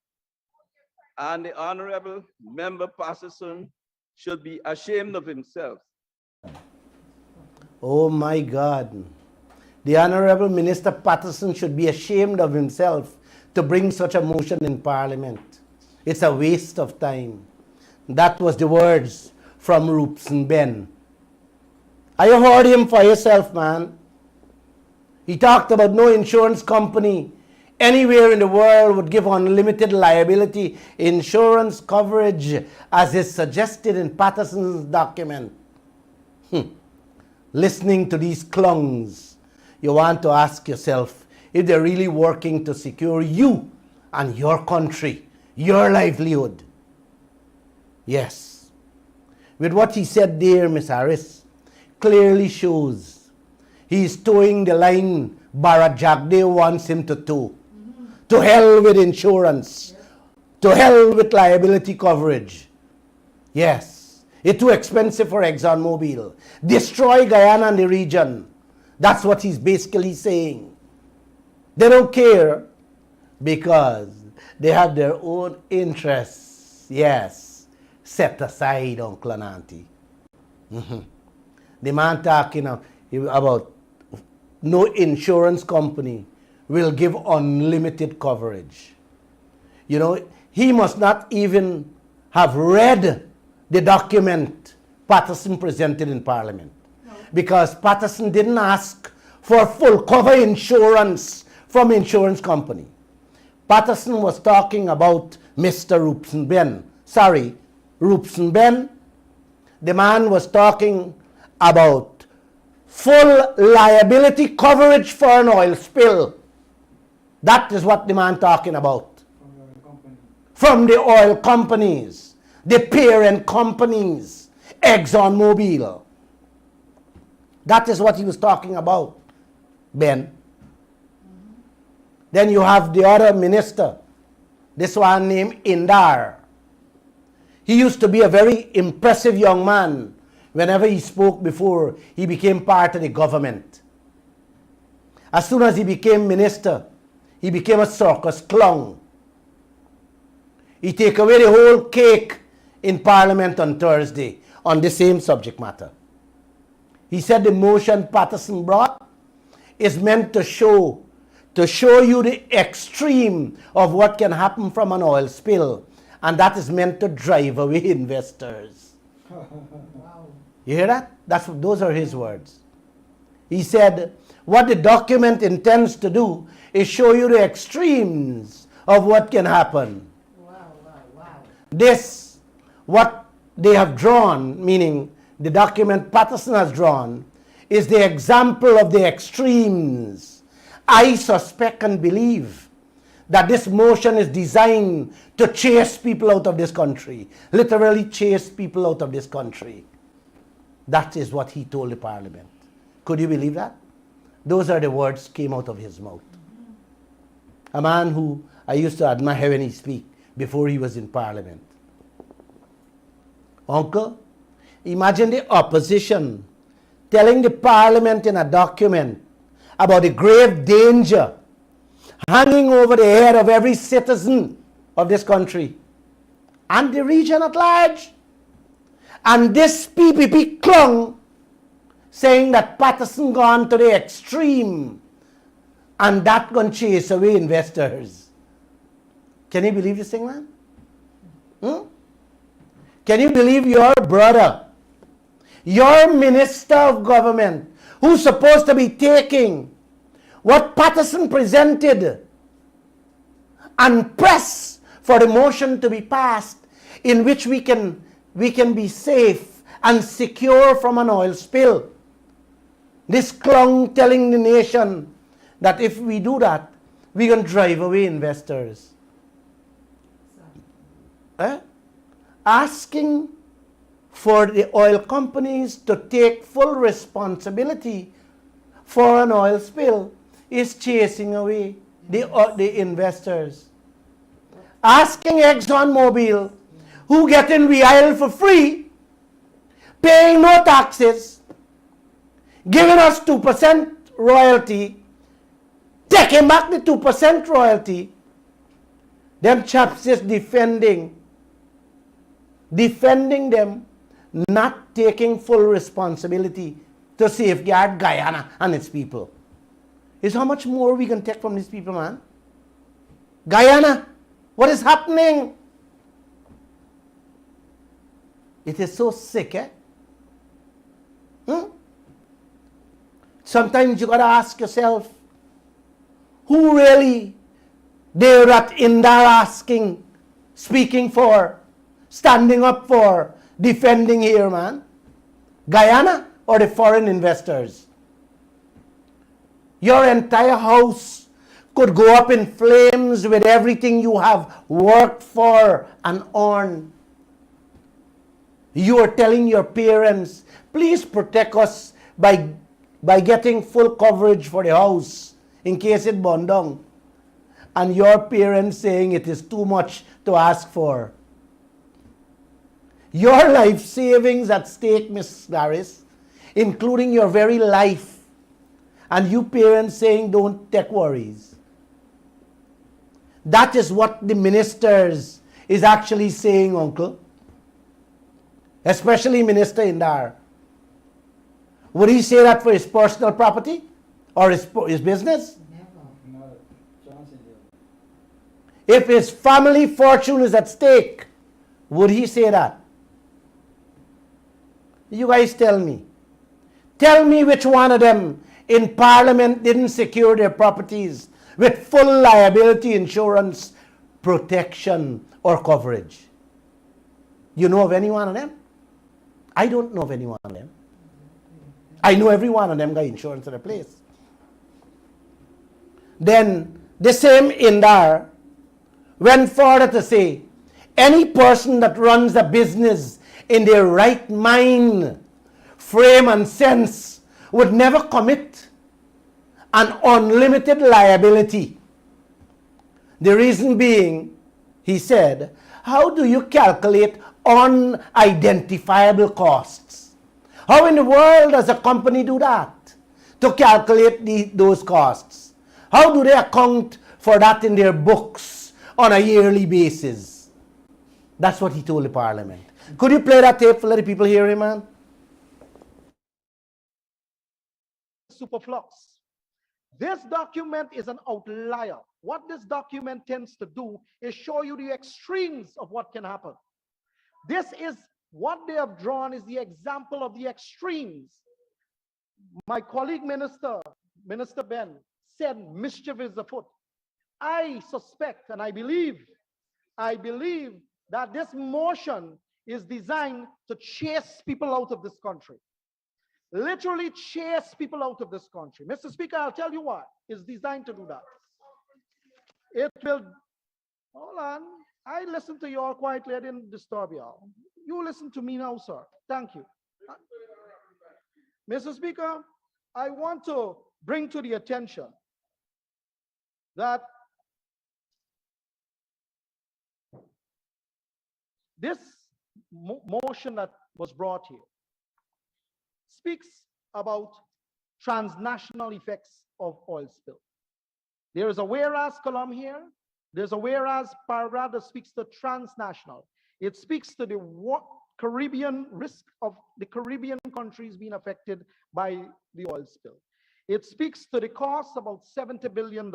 And the Honorable Member Patterson should be ashamed of himself. Oh my God. The Honorable Minister Patterson should be ashamed of himself to bring such a motion in Parliament. It's a waste of time. That was the words from Roopson Ben. You heard him for yourself, man. He talked about no insurance company anywhere in the world would give unlimited liability insurance coverage as is suggested in Patterson's document. Listening to these clowns, you want to ask yourself if they're really working to secure you and your country, your livelihood. Yes. With what he said there, Ms. Harris, clearly shows he's towing the line Barra Jagde wants him to tow. To hell with insurance. To hell with liability coverage. Yes. It's too expensive for ExxonMobil. Destroy Guyana and the region. That's what he's basically saying. They don't care because they have their own interests. Yes. Set aside, Uncle and Auntie. The man talking about no insurance company will give unlimited coverage. You know, he must not even have read the document Patterson presented in Parliament. No. Because Patterson didn't ask for full cover insurance from insurance company. Patterson was talking about Mr. Roopson Ben. Sorry, Roopson Ben. The man was talking about full liability coverage for an oil spill. That is what the man talking about. From the oil companies, the parent companies, ExxonMobil. That is what he was talking about, Ben. Then you have the other minister, this one named Indar. He used to be a very impressive young man whenever he spoke before he became part of the government. As soon as he became minister, he became a circus clown. He take away the whole cake in Parliament on Thursday on the same subject matter. He said the motion Patterson brought is meant to show you the extreme of what can happen from an oil spill, and that is meant to drive away investors. Wow. You hear that? Those are his words. He said, what the document intends to do is show you the extremes of what can happen. Wow, wow, wow. This, what they have drawn, meaning the document Patterson has drawn, is the example of the extremes. I suspect and believe that this motion is designed to chase people out of this country, literally chase people out of this country. That is what he told the Parliament. Could you believe that? Those are the words came out of his mouth. A man who I used to admire when he speak before he was in Parliament. Uncle, imagine the opposition telling the Parliament in a document about the grave danger hanging over the head of every citizen of this country and the region at large. And this PPP clung, saying that Patterson gone to the extreme and that gonna chase away investors. Can you believe this thing, man? Can you believe your brother, your minister of government, who's supposed to be taking what Patterson presented and press for the motion to be passed, in which we can be safe and secure from an oil spill? This clung telling the nation that if we do that, we're going to drive away investors. Asking for the oil companies to take full responsibility for an oil spill is chasing away the investors. Asking ExxonMobil, who get in oil for free, paying no taxes, giving us 2% royalty, taking back the 2% royalty, them chaps is defending them, not taking full responsibility to safeguard Guyana and its people. Is how much more we can take from these people, man? Guyana, what is happening? It is so sick, eh? Sometimes you gotta ask yourself, who really they're at in there asking, speaking for, standing up for, defending here, man? Guyana or the foreign investors? Your entire house could go up in flames with everything you have worked for and on. You are telling your parents, please protect us by getting full coverage for the house in case it burned down. And your parents saying it is too much to ask for. Your life savings at stake, Miss Harris, including your very life. And you parents saying don't take worries. That is what the ministers is actually saying, uncle. Especially Minister Indar. Would he say that for his personal property or his business? Never. No, chance in there. If his family fortune is at stake, would he say that? You guys tell me. Tell me which one of them in Parliament didn't secure their properties with full liability insurance, protection, or coverage. You know of any one of them? I don't know of any one of them. I know every one of them got insurance in a place. Then the same Indar went further to say, any person that runs a business in their right mind, frame and sense would never commit an unlimited liability. The reason being, he said, how do you calculate unidentifiable costs? How in the world does a company do that to calculate those costs? How do they account for that in their books on a yearly basis? That's what he told the Parliament. Could you play that tape for let the people hear him, man? Superflux. This document is an outlier. What this document tends to do is show you the extremes of what can happen. This is what they have drawn is the example of the extremes. my colleague Minister Ben, said mischief is afoot. I suspect and I believe that this motion is designed to chase people out of this country. Literally chase people out of this country. Mr. Speaker, I'll tell you why. It's designed to do that. It will, hold on. I listened to you all quietly. I didn't disturb you all. You listen to me now, sir. Thank you. Mr. Speaker, I want to bring to the attention that this motion that was brought here speaks about transnational effects of oil spill. There is a whereas column here. There's a whereas paragraph that speaks to transnational. It speaks to the Caribbean risk of the Caribbean countries being affected by the oil spill. It speaks to the cost, about $70 billion.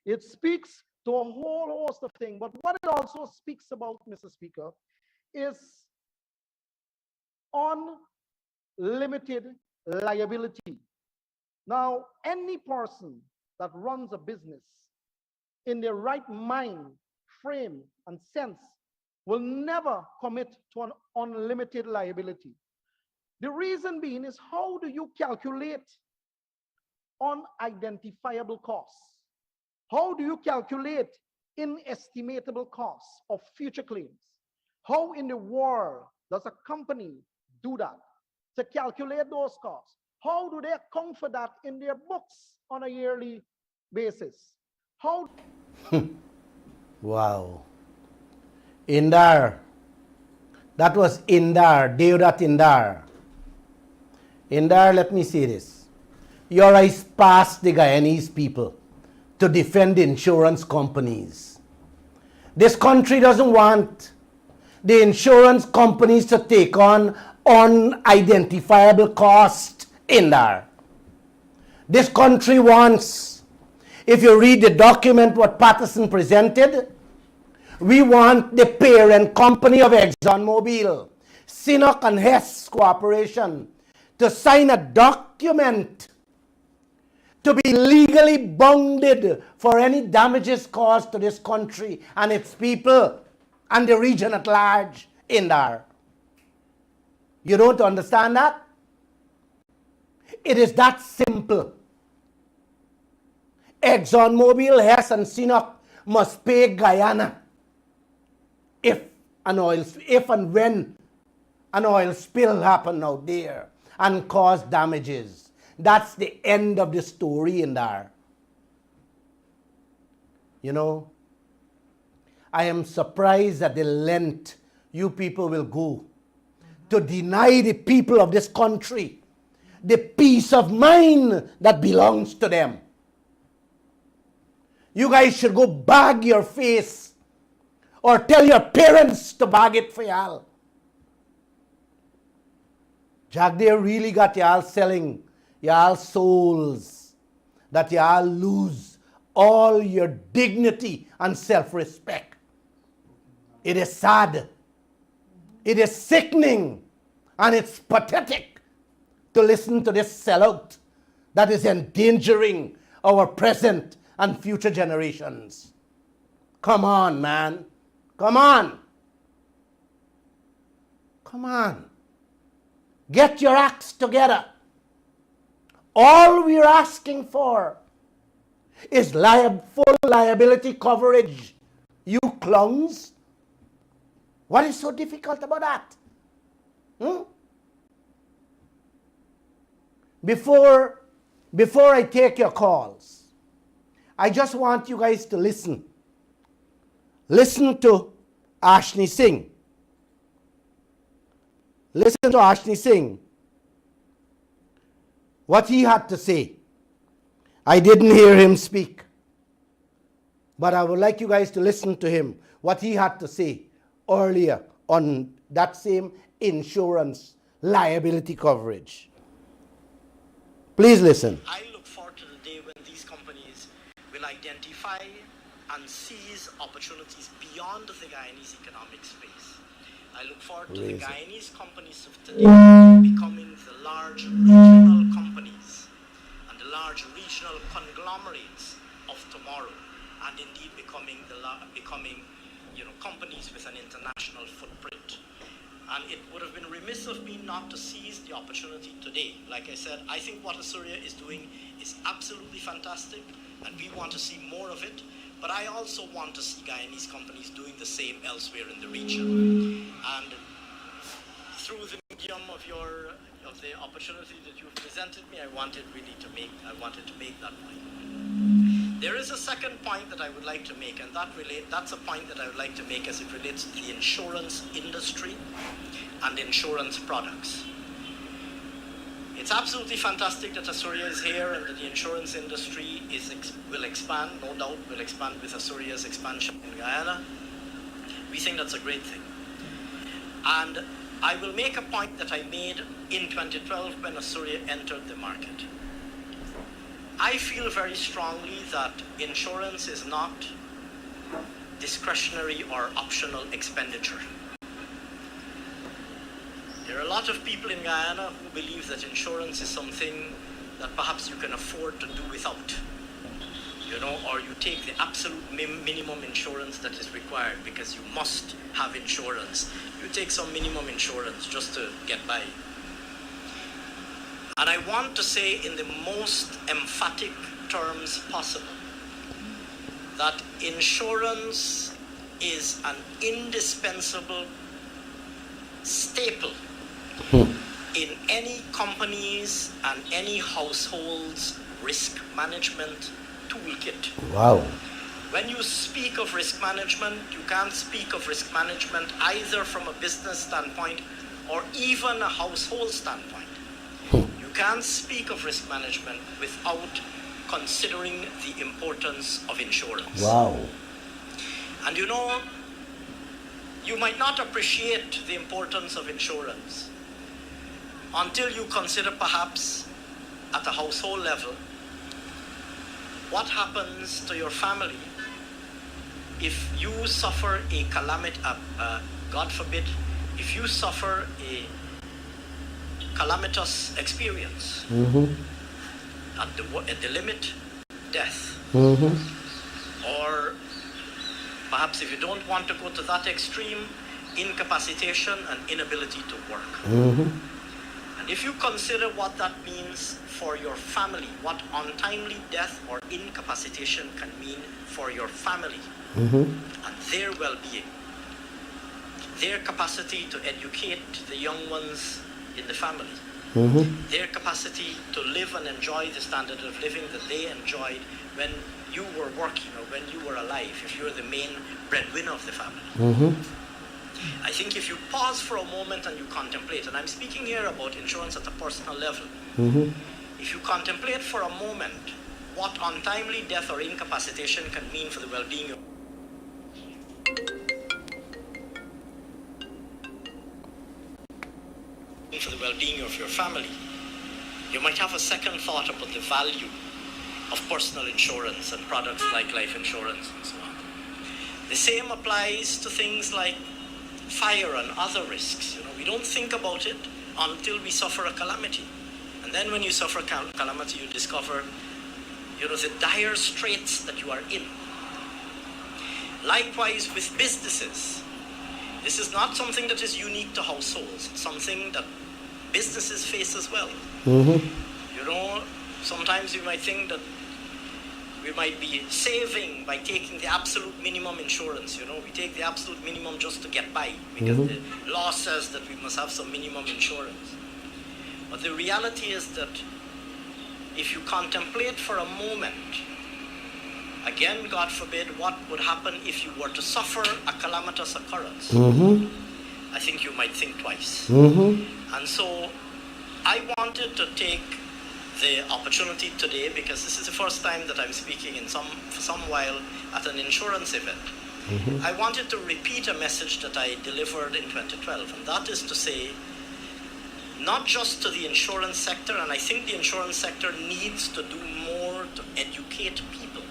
It speaks to a whole host of things. But what it also speaks about, Mr. Speaker, is unlimited liability. Now, any person that runs a business in their right mind, frame, and sense will never commit to an unlimited liability. The reason being is, how do you calculate unidentifiable costs? How do you calculate inestimable costs of future claims? How in the world does a company do that to calculate those costs? How do they account for that in their books on a yearly basis? How? Wow. Indar. That was Indar, Deodat Indar. Indar, let me say this. Your eyes past the Guyanese people to defend insurance companies. This country doesn't want the insurance companies to take on unidentifiable cost in there. This country wants, if you read the document what Patterson presented, we want the parent company of ExxonMobil, Sinnock and Hess Corporation, to sign a document to be legally bounded for any damages caused to this country and its people and the region at large in there. You don't understand that? It is that simple. ExxonMobil, Hess, and Sinnock must pay Guyana if and when an oil spill happen out there and cause damages. That's the end of the story in there. You know, I am surprised at the length you people will go to deny the people of this country the peace of mind that belongs to them. You guys should go bag your face or tell your parents to bag it for y'all. Jack, they really got y'all selling y'all souls, that y'all lose all your dignity and self-respect. It is sad. It is sickening. And it's pathetic to listen to this sellout that is endangering our present and future generations. Come on, man. Come on. Come on. Get your acts together. All we're asking for is full liability coverage. You clowns. What is so difficult about that? Before I take your calls, I just want you guys to listen. Listen to Ashney Singh. Listen to Ashney Singh. What he had to say. I didn't hear him speak. But I would like you guys to listen to him. What he had to say earlier on that same insurance liability coverage. Please listen. I look forward to the day when these companies will identify and seize opportunities beyond the Guyanese economic space. I look forward to the Guyanese companies of today becoming the large regional companies companies and the large regional conglomerates of tomorrow, and indeed becoming companies with an international footprint. And it would have been remiss of me not to seize the opportunity today. Like I said, I think what Asuria is doing is absolutely fantastic, and we want to see more of it. But I also want to see Guyanese companies doing the same elsewhere in the region. And through the medium of the opportunity that you've presented me, I wanted to make that point. There is a second point that I would like to make, and that's a point that I would like to make as it relates to the insurance industry and insurance products. It's absolutely fantastic that Asuria is here and that the insurance industry will expand, no doubt will expand with Asuria's expansion in Guyana. We think that's a great thing. And I will make a point that I made in 2012 when Asuria entered the market. I feel very strongly that insurance is not discretionary or optional expenditure. There are a lot of people in Guyana who believe that insurance is something that perhaps you can afford to do without, or you take the absolute minimum insurance that is required because you must have insurance. You take some minimum insurance just to get by. And I want to say in the most emphatic terms possible that insurance is an indispensable staple in any company's and any household's risk management toolkit. Wow. When you speak of risk management, you can't speak of risk management either from a business standpoint or even a household standpoint. You can't speak of risk management without considering the importance of insurance. Wow. And you might not appreciate the importance of insurance until you consider perhaps at a household level what happens to your family if you suffer a calamity, God forbid, if you suffer a calamitous experience, at the limit, death. Or perhaps if you don't want to go to that extreme, incapacitation and inability to work. And if you consider what that means for your family, what untimely death or incapacitation can mean for your family and their well-being, their capacity to educate the young ones in the family, their capacity to live and enjoy the standard of living that they enjoyed when you were working or when you were alive, if you're the main breadwinner of the family. I think if you pause for a moment and you contemplate, and I'm speaking here about insurance at a personal level, if you contemplate for a moment what untimely death or incapacitation can mean for the well-being of your family, you might have a second thought about the value of personal insurance and products like life insurance and so on. The same applies to things like fire and other risks. We don't think about it until we suffer a calamity. And then when you suffer a calamity, you discover, the dire straits that you are in. Likewise with businesses. This is not something that is unique to households. It's something that businesses face as well. Sometimes you might think that we might be saving by taking the absolute minimum insurance. We take the absolute minimum just to get by because the law says that we must have some minimum insurance. But the reality is that if you contemplate for a moment, again, God forbid, what would happen if you were to suffer a calamitous occurrence, I think you might think twice. And so I wanted to take the opportunity today, because this is the first time that I'm speaking for some while at an insurance event. I wanted to repeat a message that I delivered in 2012, and that is to say, not just to the insurance sector, and I think the insurance sector needs to do more to educate people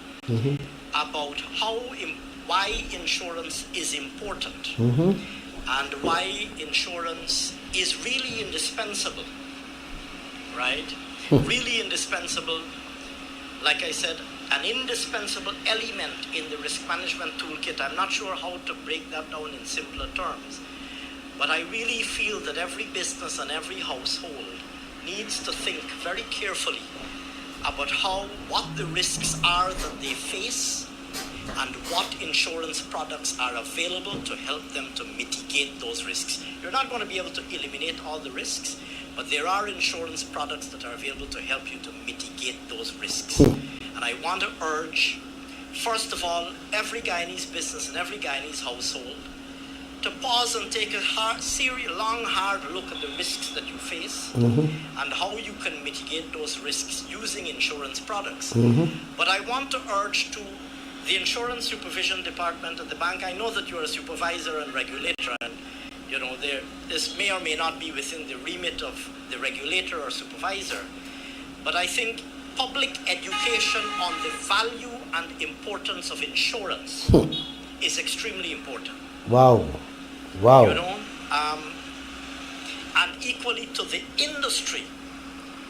about why insurance is important and why insurance is really indispensable, right? really indispensable, like I said, an indispensable element in the risk management toolkit. I'm not sure how to break that down in simpler terms, but I really feel that every business and every household needs to think very carefully about what the risks are that they face and what insurance products are available to help them to mitigate those risks. You're not going to be able to eliminate all the risks, but there are insurance products that are available to help you to mitigate those risks. And I want to urge, first of all, every Guyanese business and every Guyanese household to pause and take a long, hard look at the risks that you face and how you can mitigate those risks using insurance products. But I want to urge to the Insurance Supervision Department at the bank. I know that you're a supervisor and regulator, and this may or may not be within the remit of the regulator or supervisor, but I think public education on the value and importance of insurance is extremely important. Wow. And equally to the industry.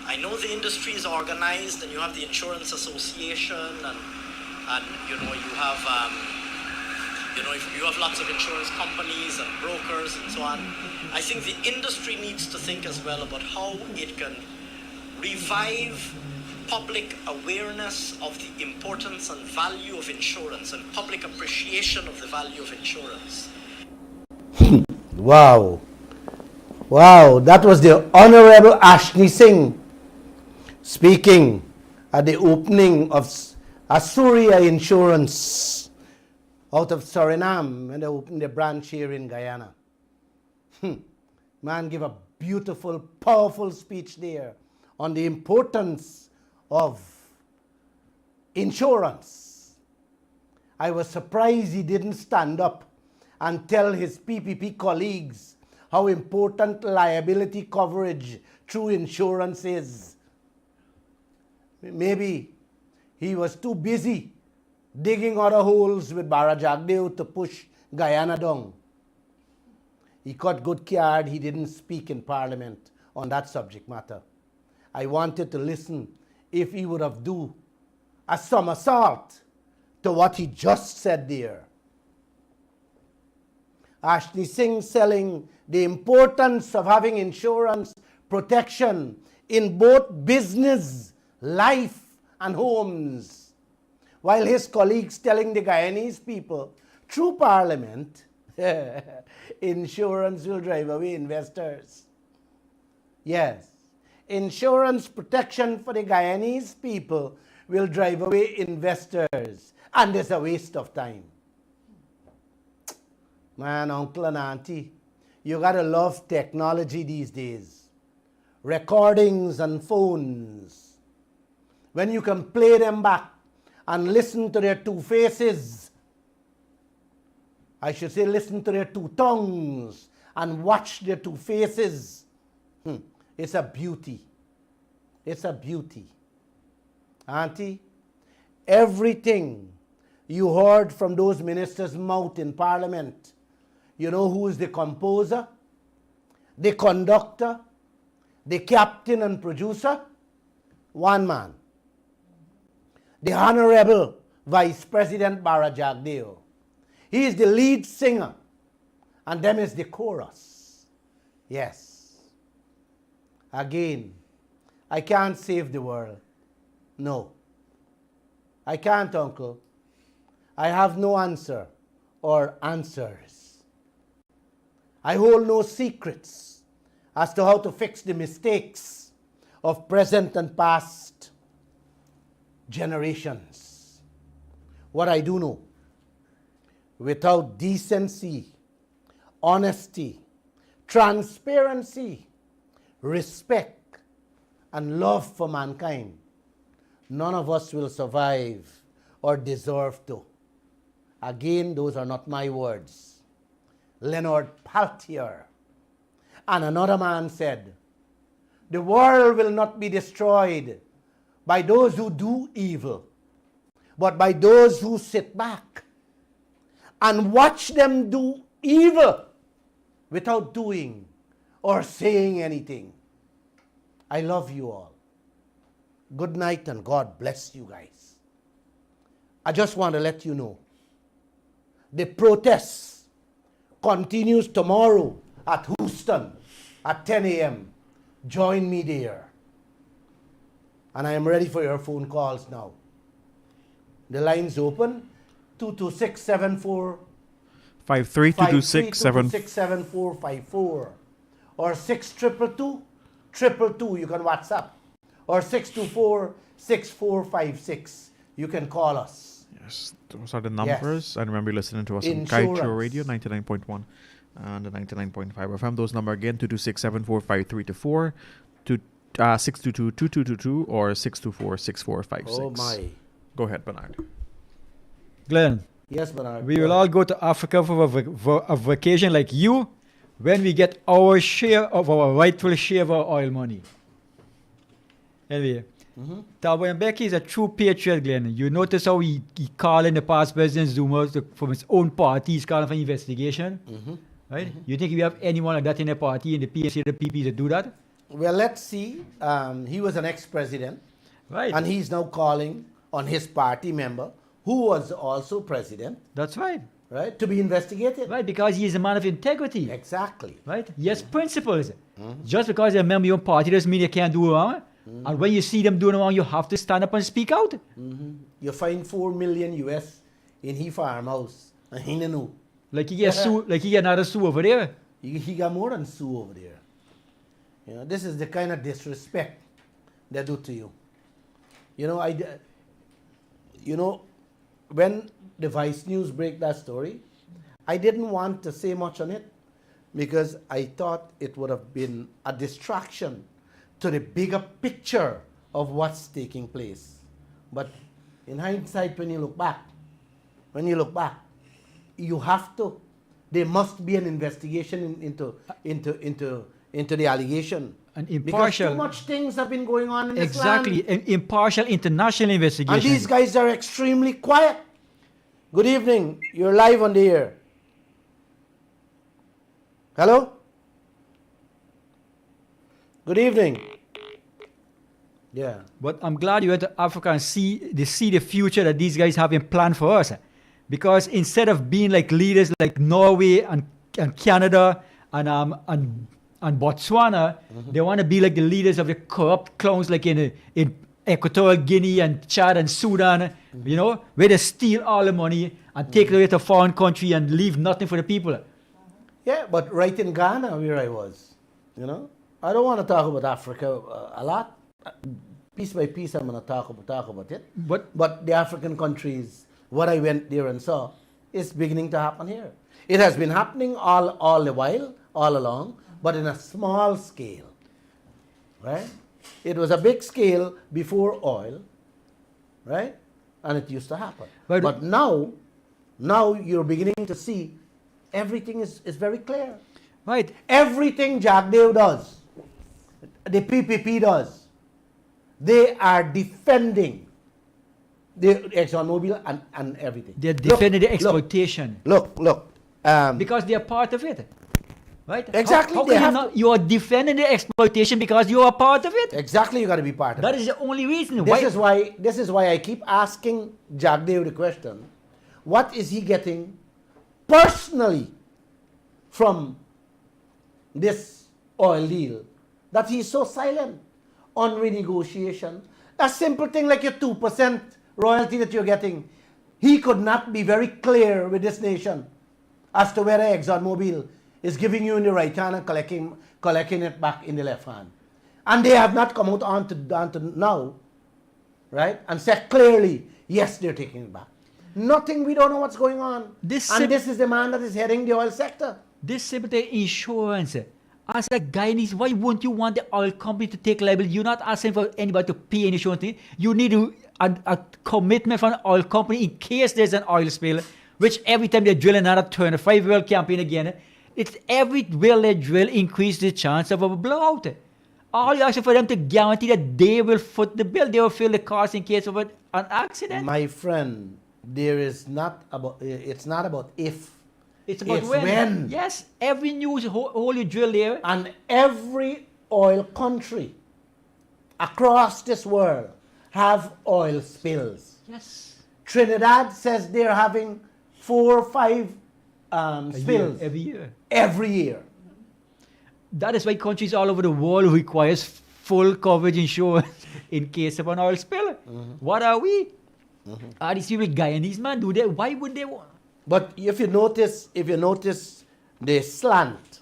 I know the industry is organized, and you have the Insurance Association, and you have lots of insurance companies and brokers and so on. I think the industry needs to think as well about how it can revive public awareness of the importance and value of insurance and public appreciation of the value of insurance. Wow, that was the Honorable Ashley Singh speaking at the opening of Asuria Insurance out of Suriname, and they opened the branch here in Guyana. Man gave a beautiful, powerful speech there on the importance of insurance. I was surprised he didn't stand up and tell his PPP colleagues how important liability coverage through insurance is. Maybe he was too busy digging other holes with Barajagdeo to push Guyana down. He caught good care he didn't speak in Parliament on that subject matter. I wanted to listen if he would have do a somersault to what he just said there. Ashley Singh selling the importance of having insurance protection in both business, life, and homes, while his colleagues telling the Guyanese people through Parliament, insurance will drive away investors. Yes, insurance protection for the Guyanese people will drive away investors, and it's a waste of time. Man, uncle and auntie, you gotta love technology these days. Recordings and phones. When you can play them back and listen to their two faces. I should say listen to their two tongues and watch their two faces. It's a beauty. It's a beauty. Auntie, everything you heard from those ministers' mouth in Parliament, you know who is the composer, the conductor, the captain and producer? One man. The Honorable Vice President Barajagdeo. He is the lead singer, and them is the chorus. Yes. Again, I can't save the world. No. I can't, uncle. I have no answer or answers. I hold no secrets as to how to fix the mistakes of present and past generations. What I do know, without decency, honesty, transparency, respect, and love for mankind, none of us will survive or deserve to. Again, those are not my words. Leonard Kaieteur. And another man said, the world will not be destroyed by those who do evil, but by those who sit back and watch them do evil without doing or saying anything. I love you all. good night and God bless you guys. I just want to let you know the protest continues tomorrow at Houston at 10 a.m. Join me there. And I am ready for your phone calls now. The line's open 226-74 53 226 226-7454 or 622-222. You can WhatsApp or 624-6456. You can call us. Yes, those are the numbers. I remember listening to us on Insurance. Kaieteur Radio 99.1 and the 99.5 FM. Those number again 226-7453-4 to 622-2222 or 624-6456. Oh my. Go ahead, Bernard. Glenn, Yes, Bernard. we will all go to Africa for a vacation like you when we get our share of our rightful share of our oil money. Anyway, Thabo Mbeki is a true patriot, Glenn. You notice how he called in the past President Zuma from his own party. He's calling for investigation. Right? You think we have anyone like that in the party, in the PSC, the PP to do that? Well, let's see. He was an ex-president. Right. And he's now calling on his party member, who was also president, That's right. right, to be investigated. Right, because he is a man of integrity. Exactly. Right? He has principles. Just because you're a member of your party doesn't mean you can't do wrong. And when you see them doing wrong, you have to stand up and speak out. You find $4 million US in his farmhouse, and he didn't know. Like he get another sue over there. He got more than sue over there. You know, this is the kind of disrespect they do to you. You know, when the Vice News break that story, I didn't want to say much on it because I thought it would have been a distraction to the bigger picture of what's taking place. But in hindsight, when you look back, you have to. There must be an investigation into the allegation. An Because impartial. too much things have been going on in this land. Exactly. An impartial international investigation. And these guys are extremely quiet. Good evening. You're live on the air. Hello? Good evening. Yeah. But I'm glad you went to Africa and see the future that these guys have in plan for us. Because instead of being like leaders like Norway and Canada and Botswana, they want to be like the leaders of the corrupt clowns like in Equatorial Guinea and Chad and Sudan, you know, where they steal all the money and take it away to a foreign country and leave nothing for the people. Yeah, but right in Ghana where I was, you know, I don't want to talk about Africa a lot. Piece by piece I'm going to talk about it. But the African countries, what I went there and saw, is beginning to happen here. It has been happening all the while, all along, but in a small scale, right? It was a big scale before oil, right? And it used to happen. But now you're beginning to see everything is very clear. Right. Everything Jack Dave does, the PPP does, they are defending the ExxonMobil and everything. They're defending the exploitation. Look. Because they are part of it. Right? Exactly. How can you are defending the exploitation because you are part of it? Exactly, you got to be part of it. That is the only reason. This is why I keep asking Jack Dave the question, what is he getting personally from this oil deal that he's so silent on renegotiation? A simple thing like your 2% royalty that you're getting. He could not be very clear with this nation as to whether ExxonMobil is giving you in the right hand and collecting it back in the left hand. And they have not come out on to now, right? And said clearly, yes, they're taking it back. Nothing, we don't know what's going on. This is the man that is heading the oil sector. This simple insurance. As a Guyanese, why wouldn't you want the oil company to take liability? You're not asking for anybody to pay any insurance. You need a commitment from an oil company in case there's an oil spill, which every time they drill another 25-well campaign again, it's every well they drill increase the chance of a blowout. All you ask for them to guarantee that they will foot the bill, they will fill the cost in case of an accident. My friend, it's not about if. It's about when. Yes, every news hole you drill there. And every oil country across this world have oil spills. Yes. Trinidad says they're having 4 or 5 spills Every year. That is why countries all over the world requires full coverage insurance in case of an oil spill. What are we? Are these people Guyanese, man? Do they? Why would they want? But if you notice the slant,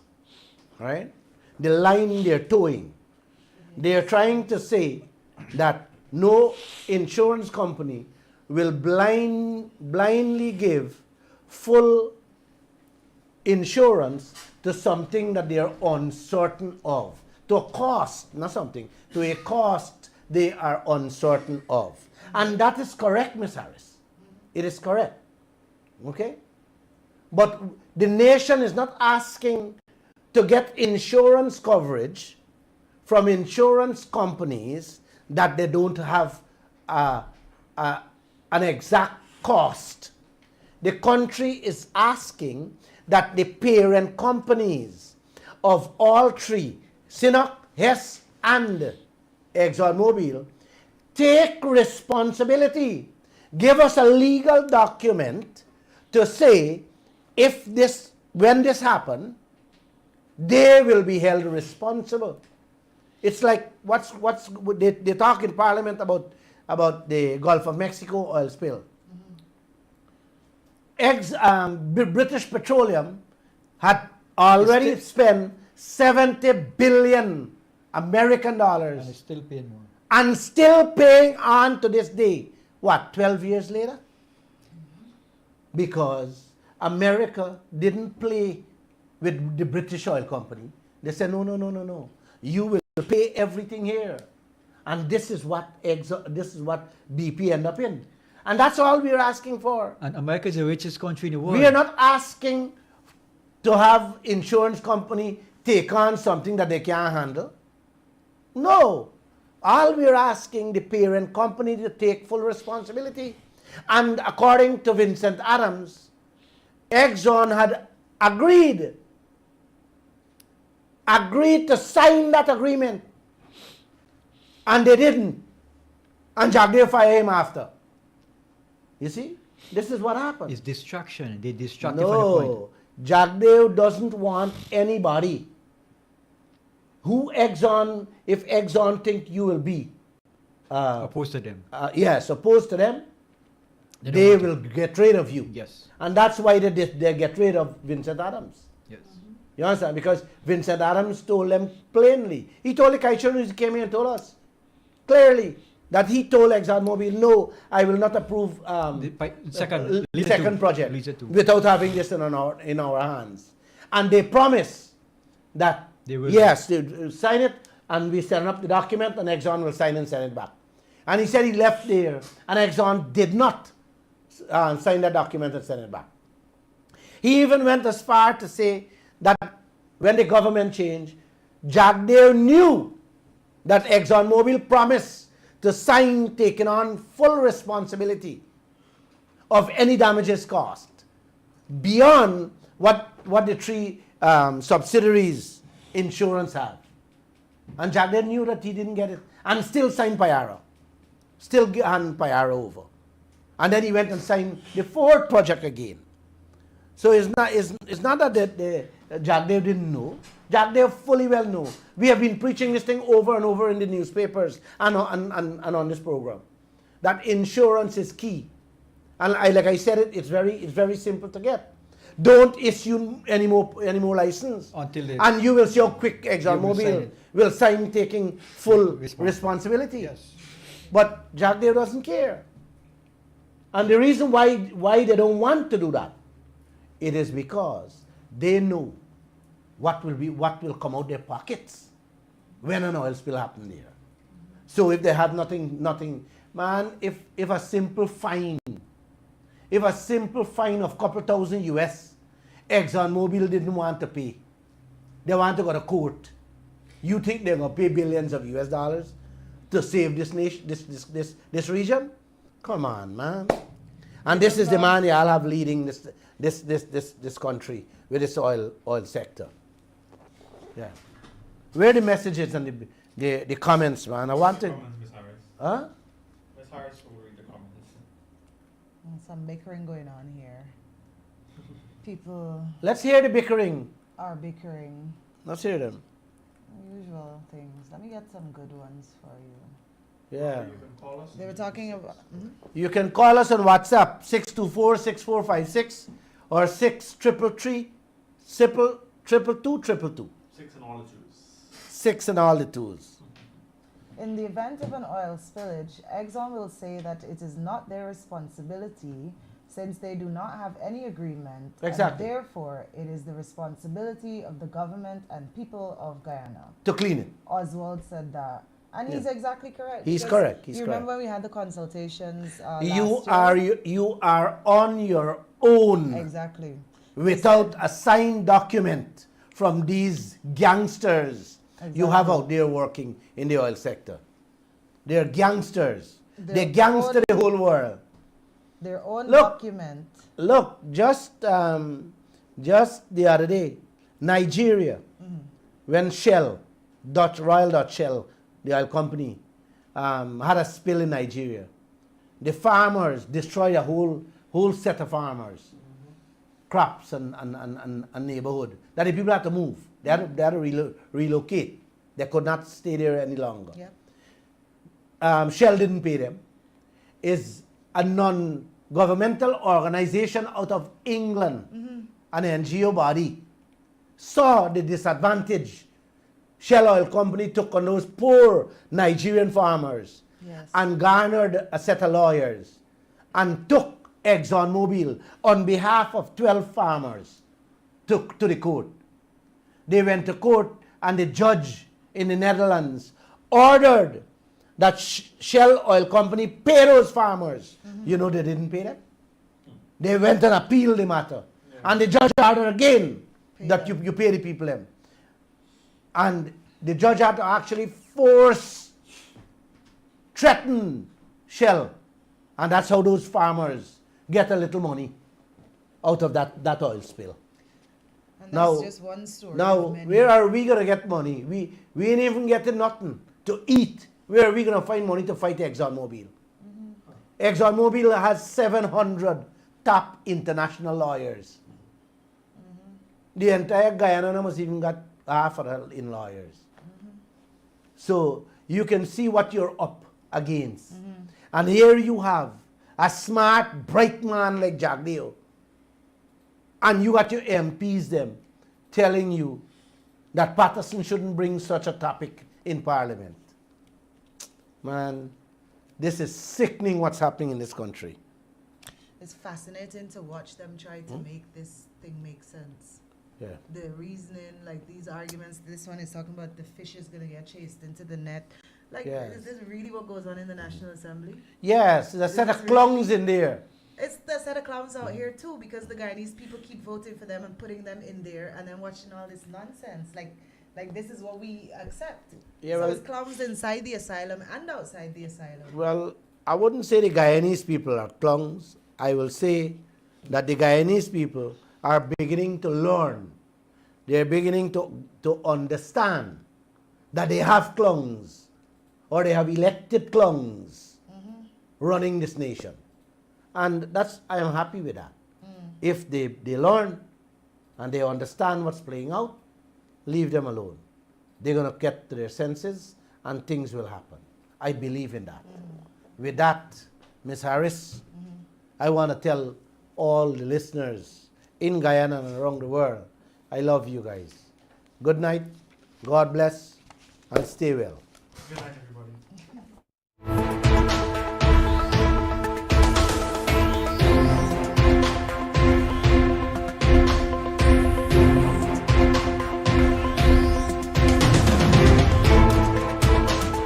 right? The line they're towing, they're trying to say that no insurance company will blindly give full insurance to something that they are uncertain of, to a cost, not something, to a cost they are uncertain of. And that is correct, Ms. Harris. It is correct. Okay? But the nation is not asking to get insurance coverage from insurance companies that they don't have an exact cost. The country is asking that the parent companies of all three, Sinnock, Hess, and ExxonMobil, take responsibility. Give us a legal document to say when this happens, they will be held responsible. It's like they talk in Parliament about the Gulf of Mexico oil spill. British Petroleum had already spent 70 billion American dollars And it's still paying more. and still paying on to this day. What, 12 years later? Because America didn't play with the British oil company. They said, no. You will pay everything here. And this is what BP end up in. And that's all we're asking for. And America is the richest country in the world. We are not asking to have insurance company take on something that they can't handle. No. All we're asking the parent company to take full responsibility. And according to Vincent Adams, Exxon had agreed to sign that agreement. And they didn't. And Jagdev fired him after. You see? This is what happened. It's distraction. They distract you from the point. No. Jagdev doesn't want anybody. If Exxon think you will be Opposed to them. yes, opposed to them, they will get rid of you. Yes. And that's why they get rid of Vincent Adams. Yes. You understand? Because Vincent Adams told them plainly. He told the Kaieteur, he came here and told us clearly that he told ExxonMobil, no, I will not approve The second project Lisa two. without having this in our hands. And they promise that, They will. yes, they will sign it, and we send up the document, and Exxon will sign and send it back. And he said he left there, and Exxon did not sign that document and send it back. He even went as far to say that when the government changed, Jagdev knew that ExxonMobil promised to sign taking on full responsibility of any damages caused beyond what the three subsidiaries insurance have. And Jagdev knew that he didn't get it and still signed Payara. Still hand Payara over. And then he went and signed the fourth project again. So it's not that Jagdev didn't know. Jagdev fully well know. We have been preaching this thing over and over in the newspapers and on this program. That insurance is key. And like I said, it's very simple to get. Don't issue any more license. And you will see how quick ExxonMobil will sign taking full responsibility. Yes. But Jagdev doesn't care. And the reason why they don't want to do that, it is because they know what will come out their pockets when an oil spill happens there. So if they have nothing, man, if a simple fine of couple thousand US, ExxonMobil didn't want to pay. They want to go to court. You think they're gonna pay billions of US dollars to save this nation, this region? Come on, man. And this is the man y'all have leading this country with this oil sector. Yeah. Where are the messages and the comments, man? I want to. Huh? Harris will read the comments. Some bickering going on here. People Let's hear the bickering. are bickering. Let's hear them. Usual things. Let me get some good ones for you. Yeah. You can call us. They were talking about. You can call us on WhatsApp 624-6456 or 633 222. 6 and all the twos. 6 and all the twos. In the event of an oil spillage, Exxon will say that it is not their responsibility since they do not have any agreement. Exactly. And therefore, it is the responsibility of the government and people of Guyana. To clean it. Oswald said that. And he's Yeah. exactly correct. He's because correct. He's you correct. remember when we had the consultations You last year? you are on your own Exactly. without a signed document from these gangsters you have out there working in the oil sector. They're gangsters. They gangster the whole world. Their own Look. document. Look, just the other day, Nigeria, when Royal Shell, the oil company, had a spill in Nigeria, the farmers destroyed a whole set of farmers, crops and neighborhood. That the people had to move. They had to relocate. They could not stay there any longer. Yep. Shell didn't pay them. Is a non-governmental organization out of England, an NGO body, saw the disadvantage Shell Oil Company took on those poor Nigerian farmers, Yes. and garnered a set of lawyers and took ExxonMobil on behalf of 12 farmers to the court. They went to court and the judge in the Netherlands ordered that Shell Oil Company pay those farmers. You know they didn't pay them. They went and appealed the matter. And the judge ordered again that you pay the people them. And the judge had to actually threaten Shell. And that's how those farmers get a little money out of that oil spill. And Now- that's just one story. Now, of many. where are we going to get money? We ain't even getting nothing to eat. Where are we going to find money to fight ExxonMobil? ExxonMobil has 700 top international lawyers. The entire Guyana must even got half of it in lawyers. So you can see what you're up against. And here you have a smart, bright man like Jagdeo. And you got your MPs them telling you that Patterson shouldn't bring such a topic in Parliament. Man, this is sickening what's happening in this country. It's fascinating to watch them try to make this thing make sense. Yeah. The reasoning, like these arguments, this one is talking about the fish is going to get chased into the net. Like, Yes. is this really what goes on in the National Assembly? Yes, there's a set of clowns in there. It's the set of clowns out here too, because the Guyanese people keep voting for them and putting them in there and then watching all this nonsense. Like this is what we accept. Yeah, So well- it's clowns inside the asylum and outside the asylum. Well, I wouldn't say the Guyanese people are clowns. I will say that the Guyanese people are beginning to learn. They're beginning to understand that they have clowns or they have elected clowns running this nation. And I am happy with that. If they learn and they understand what's playing out, leave them alone. They're going to get to their senses and things will happen. I believe in that. With that, Ms. Harris, I want to tell all the listeners in Guyana and around the world, I love you guys. Good night, God bless, and stay well. Good night, everybody.